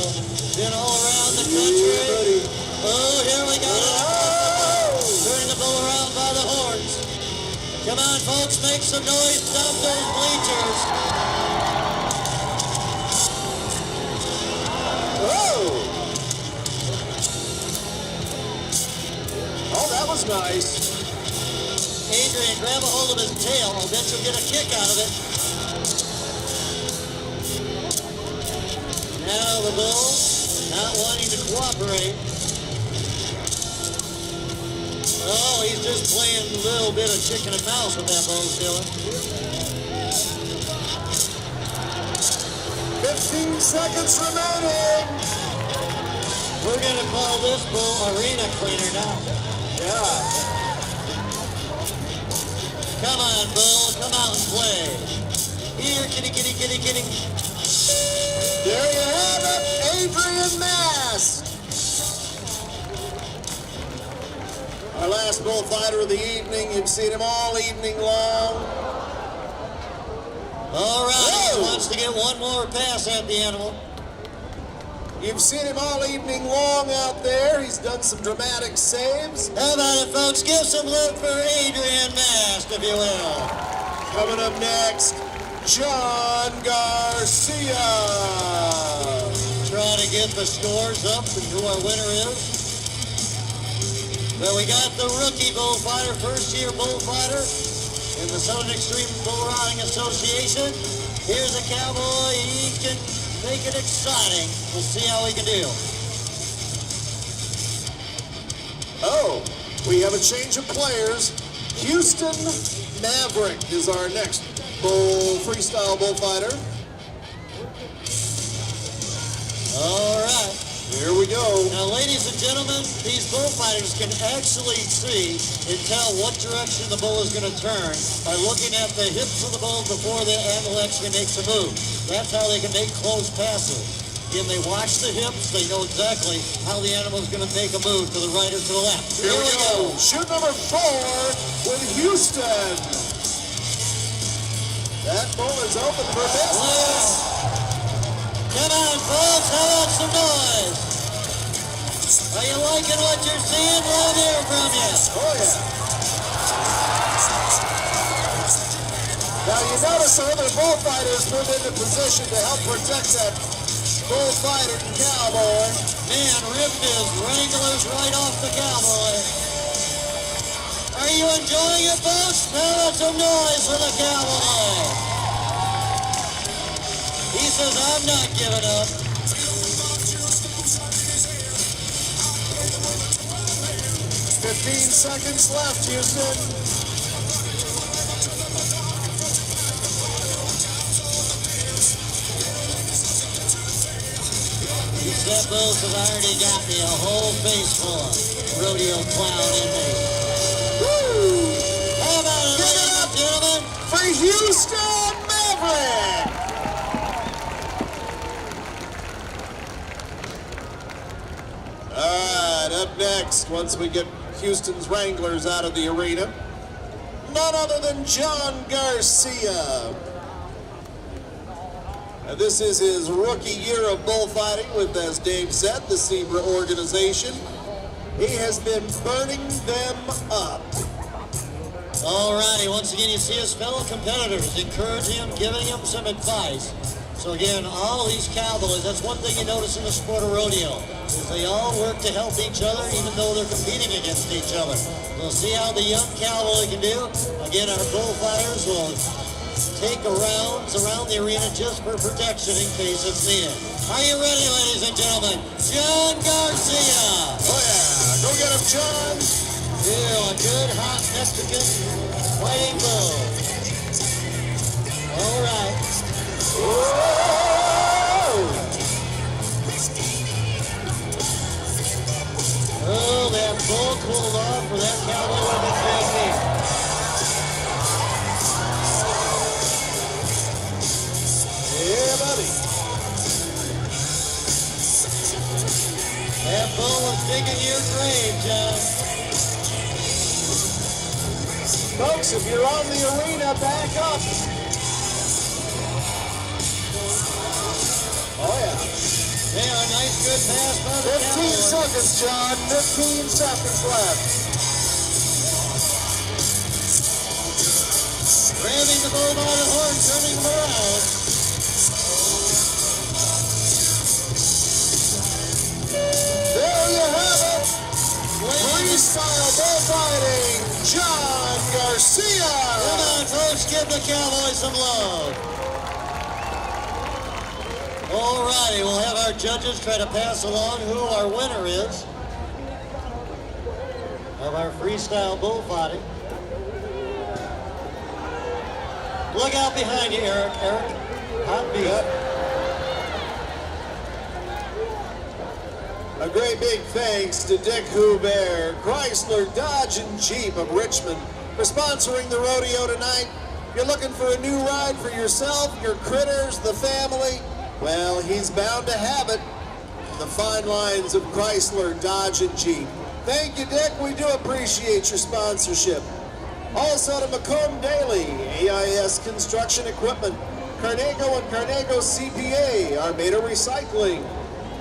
Been all around the country. Yeah, buddy. Oh, here we go. Oh! Turning the bull around by the horns. Come on, folks, make some noise. Dump those bleachers. Whoa! Oh, that was nice. Adrian, grab a hold of his tail. I'll bet you'll get a kick out of it. Now the bull, not wanting to cooperate. Oh, he's just playing a little bit of chicken and mouse with that bull doing. 15 seconds remaining. We're going to call this bull arena cleaner now. Yeah. Come on, bull. Come out and play. Here, kitty, kitty, kitty, kitty. There you have it, Adrian Mast. Our last bullfighter of the evening. You've seen him all evening long. All right, Whoa. he wants to get one more pass at the animal. You've seen him all evening long out there. He's done some dramatic saves. How about it, folks? Give some love for Adrian Mast, if you will. Coming up next, John Garcia. Trying to get the scores up and who our winner is. Well, we got the rookie bullfighter, first-year bullfighter in the Southern Extreme Bull Riding Association. Here's a cowboy. He can make it exciting. We'll see how he can do. Oh, we have a change of players. Houston Maverick is our next freestyle bullfighter. All right. Here we go. Now, ladies and gentlemen, these bullfighters can actually see and tell what direction the bull is going to turn by looking at the hips of the bull before the animal actually makes a move. That's how they can make close passes. Again, they watch the hips. They know exactly how the animal's going to make a move to the right or to the left. Here we go. Shoot number 4 with Houston. That bull is open for business. Come on, folks. How about some noise? Are you liking what you're seeing? We'll hear from you. Oh, yeah. Now, you notice the other bullfighters move into position to help protect that bullfighting cowboy. Man, ripped his wranglers right off the cowboy. Are you enjoying it, folks? How about some noise for the cowboy? He says, I'm not giving up. 15 seconds left, Houston. That Bulls has already got me a whole face full of rodeo clown in me. Woo! How about it, ladies and gentlemen? For Houston Maverick! All right, up next, once we get Houston's Wranglers out of the arena, none other than John Garcia. And this is his rookie year of bullfighting with, as Dave said, the Zebra organization. He has been burning them up. Alrighty, once again, you see his fellow competitors encouraging him, giving him some advice. So again, all these cowboys, that's one thing you notice in the sport of rodeo, is they all work to help each other, even though they're competing against each other. We'll see how the young cowboy can do. Again, our bullfighters will take rounds around the arena just for protection in case it's needed. Are you ready, ladies and gentlemen? John Garcia! Oh yeah, go get him, John! Here, a good hot Mexican fighting bull. All right. Whoa! Oh, that bull cooled off for that cowboy with his big knee. Yeah, buddy. That bull was digging your grave, John. Folks, if you're on the arena, back up. Oh, yeah. Yeah, a nice good pass by the 15 cowboy. seconds, John. 15 seconds left. Grabbing the bull by the horn, turning him around. There you have it. Freestyle bullfighting, John Garcia. Come on, folks, give the cowboy some love. Alrighty, we'll have our judges try to pass along who our winner is of our freestyle bullfighting. Look out behind you, Eric. Hot beat. Yep. A great big thanks to Dick Hubert, Chrysler, Dodge, and Jeep of Richmond for sponsoring the rodeo tonight. You're looking for a new ride for yourself, your critters, the family? Well, he's bound to have it. The fine lines of Chrysler, Dodge, and Jeep. Thank you, Dick. We do appreciate your sponsorship. Also to Macomb Daily, AIS Construction Equipment, Carnego and Carnego CPA, Armada Recycling,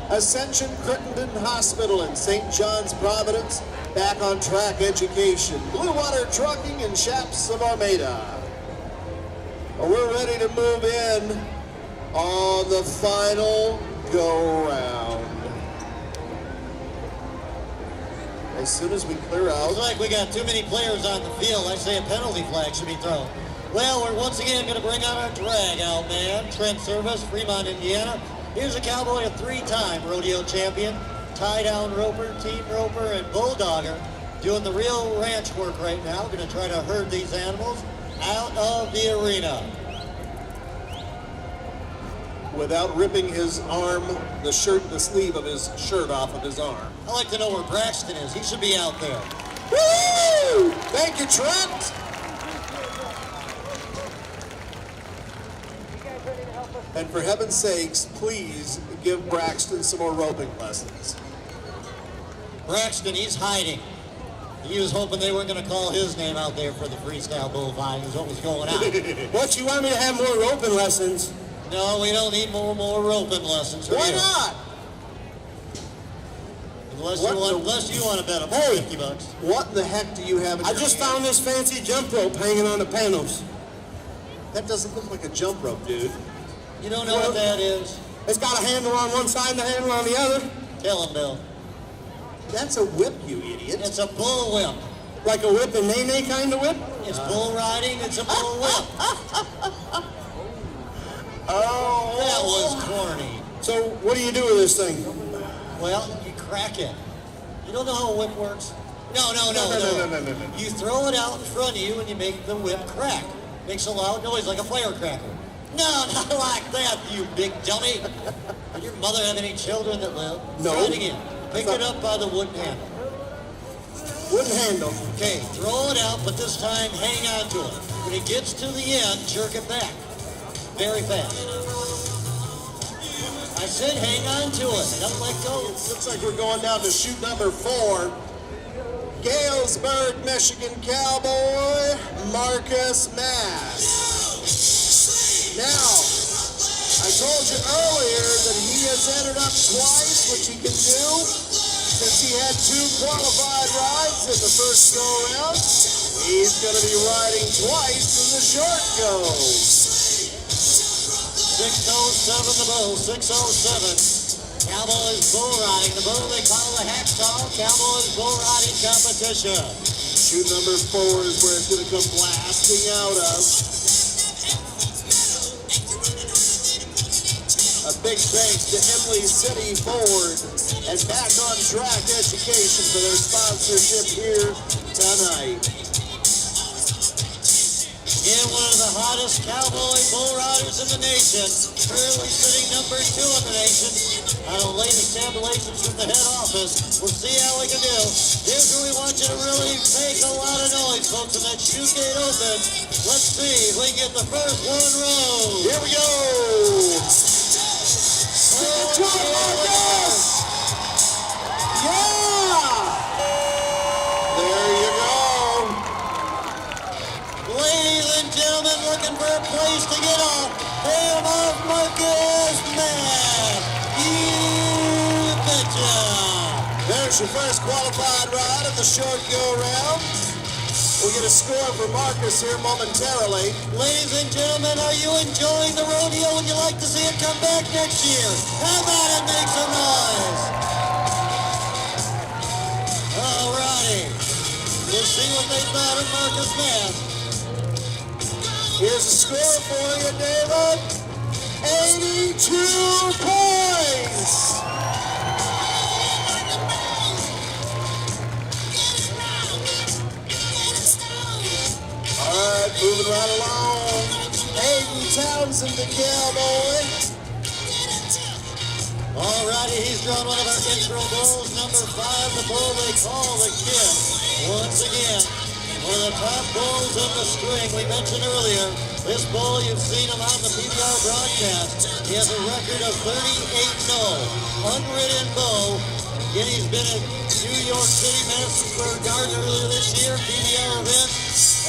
Ascension Crittenden Hospital in St. John's Providence, Back on Track Education, Blue Water Trucking, and Chaps of Armada. Well, we're ready to move in on the final go-round. As soon as we clear out. Looks like we got too many players on the field. I say a penalty flag should be thrown. Well, we're once again going to bring out our drag-out man, Trent Service, Fremont, Indiana. Here's a cowboy, a three-time rodeo champion, tie-down roper, team roper, and bulldogger, doing the real ranch work right now. Going to try to herd these animals out of the arena. Without ripping his arm, the sleeve of his shirt off of his arm. I'd like to know where Braxton is. He should be out there. Woo! Thank you, Trent. And for heaven's sakes, please give Braxton some more roping lessons. Braxton, he's hiding. He was hoping they weren't going to call his name out there for the freestyle bullfighting is what was going on. What, you want me to have more roping lessons? No, we don't need more roping lessons. For Why you. not? Unless you want to bet him Hey. $50. What in the heck do you have in I your just hand? found this fancy jump rope hanging on the panels. That doesn't look like a jump rope, dude. You don't know what that is? It's got a handle on one side and a handle on the other. Tell him, Bill. That's a whip, you idiot. It's a bull whip. Like a whip and nay-nay kind of whip? It's bull riding. It's a bull whip. Oh, That was corny. So what do you do with this thing? Well, you crack it. You don't know how a whip works? No. No. You throw it out in front of you and you make the whip crack. Makes a loud noise like a firecracker. No, not like that, you big dummy. Did your mother have any children that live? No. Try it again. Pick it up by the wooden handle. Wooden handle. Okay, throw it out, but this time hang on to it. When it gets to the end, jerk it back. Very fast. I said hang on to it. Don't let go. looks like we're going down to shoot number 4. Galesburg, Michigan Cowboy, Marcus Mass. Now, I told you earlier that he has entered up twice, which he can do, since he had 2 qualified rides in the first go-round. He's going to be riding twice in the short go. 607 the bull, 607. Cowboys bull riding, the bull they call the hacksaw. Cowboys bull riding competition. Shoot number 4 is where it's going to come blasting out of. A big thanks to Emily City Ford and Back on Track Education for their sponsorship here tonight. In one of the hottest cowboy bull riders in the nation, currently sitting number 2 in the nation. On the latest tabulations from the head office, we'll see how we can do. Here's where we want you to really make a lot of noise, folks, and that chute gate open. Let's see if we can get the first one row. Here we go. Oh, Marcus! Yeah! There you go. ladies and gentlemen, looking for a place to get off. Hand off Marcus Mass. You betcha. There's your first qualified ride of the short go round. We'll get a score for Marcus here momentarily. Ladies and gentlemen, are you enjoying the rodeo? Would you like to see it come back next year? How about it? Make some noise. Alrighty. We'll see what they thought of Marcus Mass. Here's the score for you, David. 82 points. All right, moving right along. Aiden Townsend, the Cowboy. Alrighty, he's drawn one of our intro bulls, number 5, the bull they call the Kid. Once again, one of the top bulls in the string. We mentioned earlier, this bull, you've seen him on the PBR broadcast. He has a record of 38-0, unridden bull. Again, he's been at New York City, Madison Square Garden earlier this year, PBR event.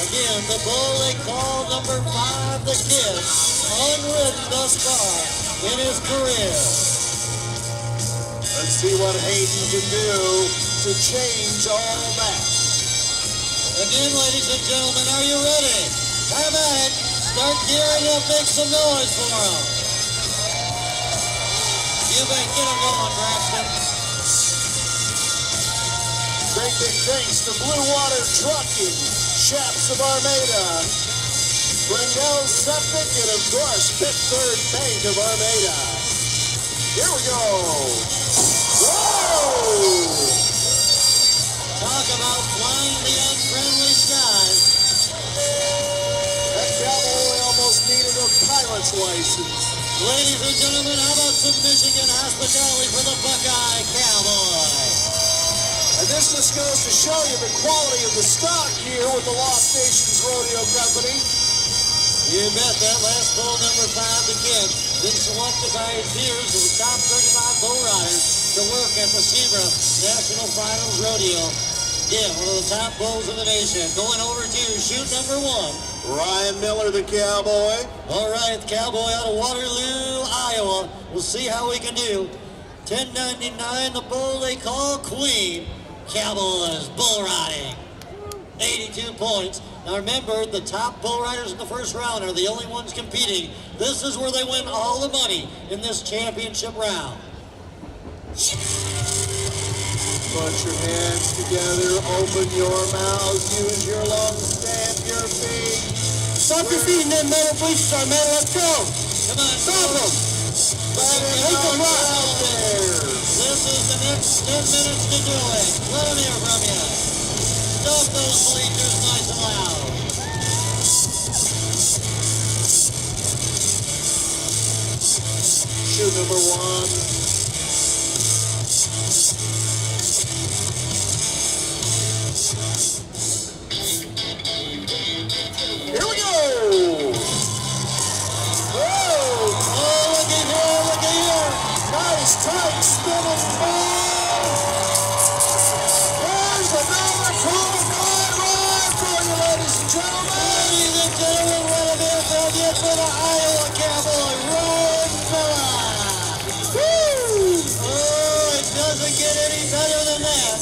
Again, the bull they call number 5, the Kid, unridden thus far in his career. Let's see what Hayden can do to change all that. Again, ladies and gentlemen, are you ready? How about it? Start gearing up, make some noise for him. You better get him going, Braxton. Great big thanks to Blue Water Trucking, Chaps of Armada, Brendel Septic, and of course, Fifth Third Bank of Armada. Here we go. Whoa! Talk about flying the unfriendly skies. That cowboy almost needed a pilot's license. Ladies and gentlemen, how about some Michigan hospitality for the Buckeye Cowboy? And this just goes to show you the quality of the stock here with the Lost Nations Rodeo Company. You bet that last bull, number 5, the Kid. been selected by his peers as the top 35 bull riders to work at the SEBRA National Finals Rodeo. Yeah, one of the top bulls in the nation. Going over to chute number 1. Ryan Miller, the cowboy. All right, the cowboy out of Waterloo, Iowa. We'll see how we can do. 10.99, the bull they call Queen. Cowboys bull riding. 82 points. Now remember, the top bull riders in the first round are the only ones competing. This is where they win all the money in this championship round. Put your hands together, open your mouths, use your lungs, stamp your feet. Stop your feet in them metal bleachers, Armada. Let's go. Come on, Stop them. Make them rock out there. This is the next 10 minutes to do it. Let them hear from you. Stop those bleachers nice and loud. Chute number 1. Here we go! Oh, look at here. Nice tight spinning ball! There's another cool guide ride for you, ladies and gentlemen! Ladies and gentlemen, let him hear from you for the Iowa Cowboy, Ryan Miller. Woo! Oh, it doesn't get any better than that.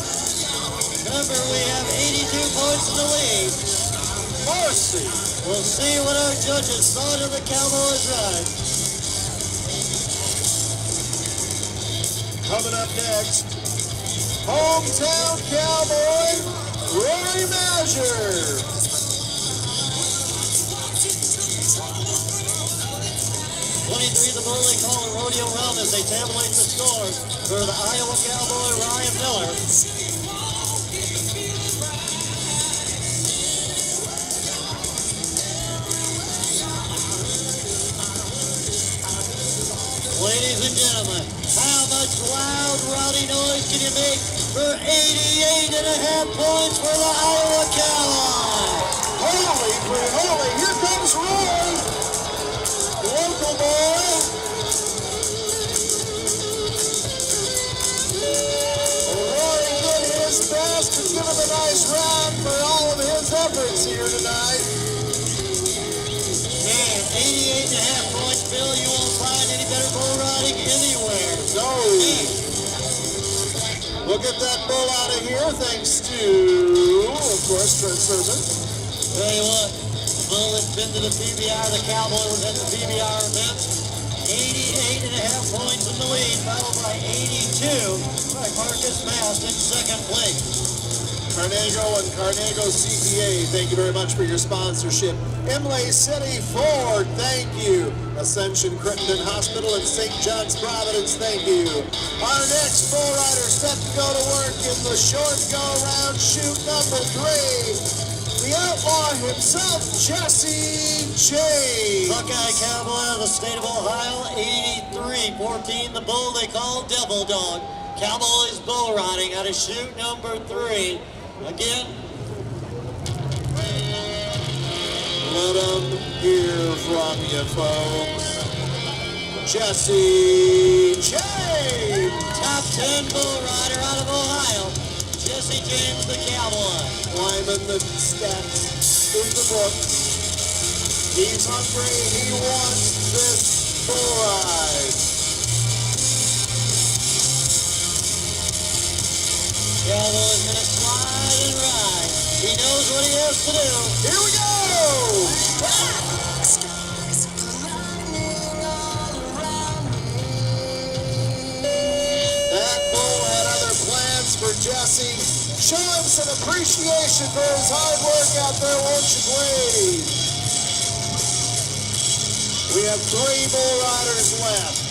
Remember, we have 82 points in the lead. Mercy! We'll see what our judges thought of the Cowboys ride. Coming up next, hometown cowboy, Rory Measure. 23, the bull they call a rodeo round as they tabulate the scores for the Iowa Cowboy, Ryan Miller. Ladies and gentlemen, how much loud, rowdy noise can you make for 88.5 points for the Iowa Cowboy? Holy, here comes Roy, local boy. Roy did his best to give him a nice round for all of his efforts here tonight. Man, 88.5 points, Bill. You won't find any better bull riding anywhere. No. We'll get that bull out of here thanks to, of course, Trent Surgeon. Tell you what, the bull that's been to the PBR, the Cowboy was at the PBR event. 88.5 points in the lead, followed by 82 by Marcus Mast in second place. Carnego and Carnego CPA, thank you very much for your sponsorship. Imlay City Ford, thank you. Ascension Crittenden Hospital and St. John's Providence, thank you. Our next bull rider set to go to work in the short go round chute number 3. The outlaw himself, Jesse James. Buckeye Cowboy out of the state of Ohio, 83-14, the bull they call Devil Dog. Cowboys bull riding out of chute number 3. Again, let them hear from you, folks. Jesse James. top 10 bull rider out of Ohio, Jesse James the Cowboy. Climbing the steps in the book. He's hungry. He wants this bull ride. Cowboy's gonna slide and ride. He knows what he has to do. Here we go! That bull had other plans for Jesse. Show him some appreciation for his hard work out there, won't you please? We have 3 bull riders left.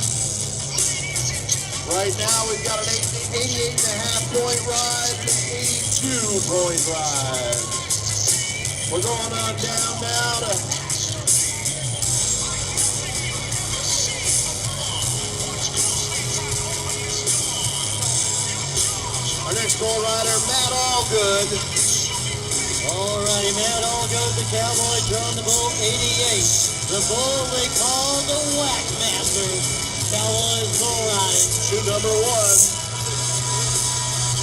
Right now we've got an 88.5 point ride, an 82 point ride. We're going on down now to our next bull rider, Matt Allgood. Alrighty, Matt Allgood, the Cowboy, drawing the bull 88. The bull they call the Whack Master. Cowboys bull riding. Shoe number 1.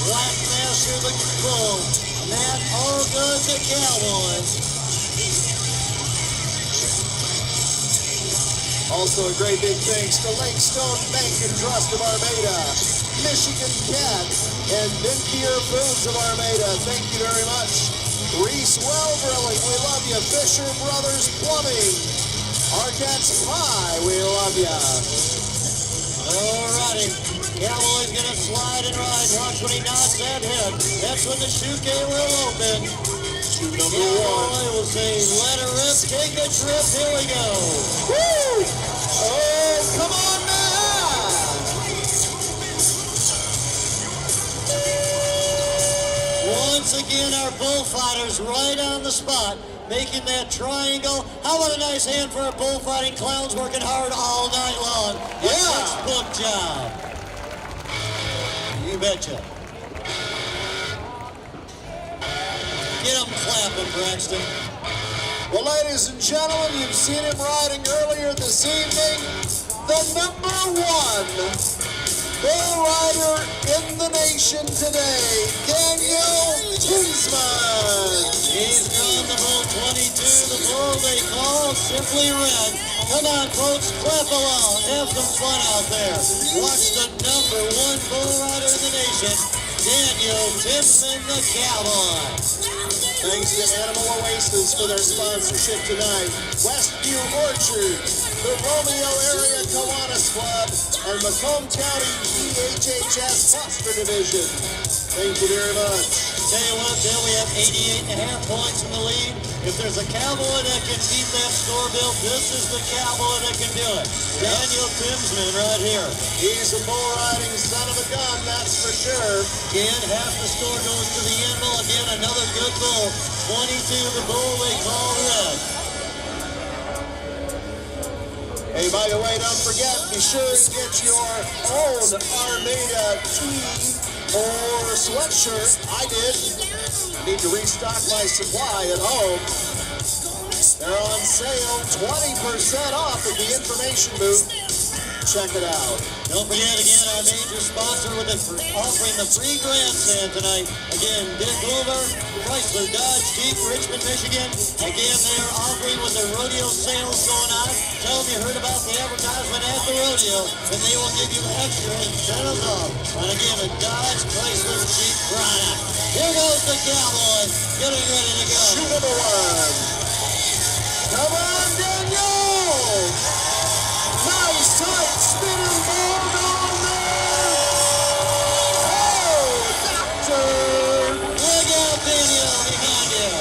Whack Master the bull. Matt Allgood the Cowboys. Also a great big thanks to Lakestone Bank and Trust of Armada, Michigan Cats, and Vinkier Foods of Armada. Thank you very much. Reese Well Drilling, we love you. Fisher Brothers Plumbing, Arcats Pie, we love you. Alrighty. Cowboy's gonna slide and ride. Watch when he nods that head. That's when the shoe gate will open. Shoe number 1. Cowboy will say, let her rip, take a trip, here we go. Woo! Oh, come on now! Once again, our bullfighters right on the spot, making that triangle. How about a nice hand for our bullfighting clowns working hard all night long? Yeah. Textbook job. You betcha. Get them clapping, Braxton. Well, ladies and gentlemen, you've seen him riding earlier this evening. The number 1 bull rider in the nation today, Daniel Tinsman. He's drawn the bull 22, the bull they call Simply Red. Come on, folks, clap along. Have some fun out there. Watch the number 1 bull rider in the nation, Daniel Tinsman, the Cowboy. Thanks to Animal Oasis for their sponsorship tonight. Westview Orchard, the Romeo Area Kiwanis Club, and Macomb County EHHS Foster Division. Thank you very much. Tell you what, Bill, we have 88.5 points in the lead. If there's a Cowboy that can beat that score, Bill, this is the Cowboy that can do it. Daniel Tinsman right here. He's a bull riding son of a gun, that's for sure. Again, half the score goes to the animal. Again, another good bull. 22, the bull they call Red. Hey, by the way, don't forget, be sure to get your own Armada tee or sweatshirt. I did. Need to restock my supply at home. They're on sale, 20% off at the information booth. Check it out. Don't forget, again, our major sponsor with offering the free grandstand tonight. Again, Dick Hoover, Chrysler Dodge Jeep, Richmond, Michigan. Again, they are offering with their rodeo sales going on. Tell them you heard about the advertisement at the rodeo, and they will give you extra incentives off. And again, a Dodge Chrysler Jeep product. Here goes the Cowboy, getting ready to go. Shoe number 1. Come on, Daniel! Nice, tight, spinning ball down there! Oh, doctor! Look out, Daniel, behind you.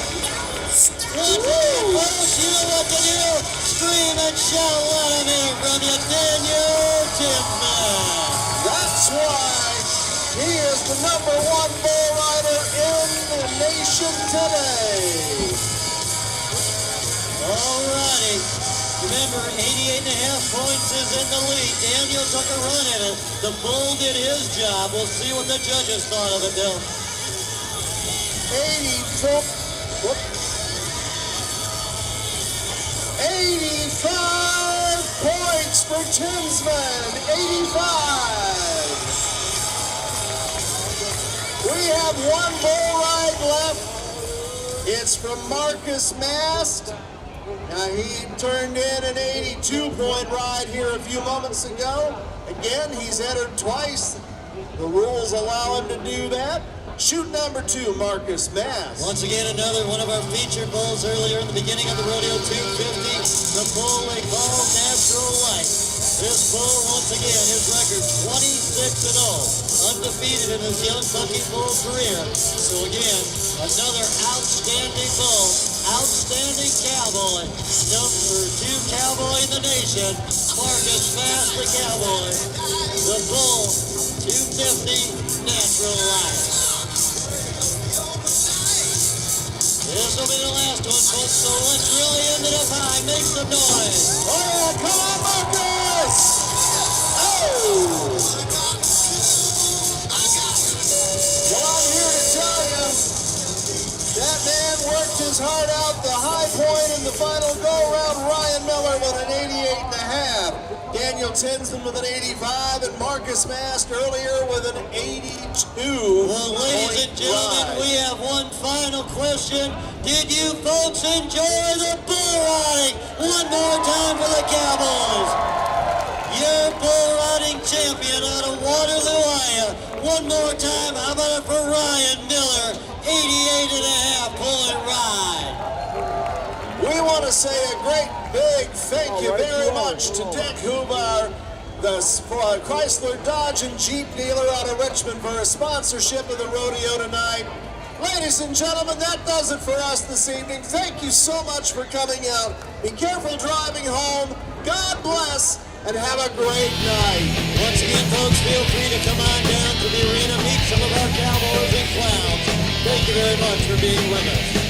Folks, you know what to do. Scream and shout, let them hear from you, Daniel Tinsman. That's why he is the number 1 bull rider in the nation today. Alrighty. Remember, 88.5 points is in the lead. Daniel took a run at it. The bull did his job. We'll see what the judges thought of it, Bill. 85 points for Tinsman. 85. We have 1 bull ride left. It's from Marcus Mast. Now, he turned in an 82-point ride here a few moments ago. Again, he's entered twice. The rules allow him to do that. Shoot number 2, Marcus Mast. Once again, another one of our featured bulls earlier in the beginning of the Rodeo 250. The bull they call Natural Light. This bull, once again, his record 26-0. Undefeated in his young bucking bull career. So again, another outstanding bull. Outstanding cowboy. Number 2 cowboy in the nation. Marcus Mast, the cowboy. The bull, 250 Natural Light. This will be the last one, folks, so let's really end it up high. Make some noise. Oh, yeah, come on, Marcus! Oh! Well, I'm here to tell you, that man worked worked his heart out. The high point in the final go-round, Ryan Miller with an 88.5. Daniel Tinsman with an 85, and Marcus Mast earlier with an 82. Well, ladies and gentlemen, we have one final question. Did you folks enjoy the bull riding? One more time for the Cowboys. Your bull riding champion out of Waterloo, Iowa. One more time, how about it for Ryan Miller? 88.5 point ride. We want to say a great big thank you very much to Dick Hubar, the Chrysler Dodge and Jeep dealer out of Richmond, for his sponsorship of the rodeo tonight. Ladies and gentlemen, that does it for us this evening. Thank you so much for coming out. Be careful driving home. God bless, and have a great night. Once again, folks, feel free to come on down to the arena, meet some of our cowboys and clowns. Thank you very much for being with us.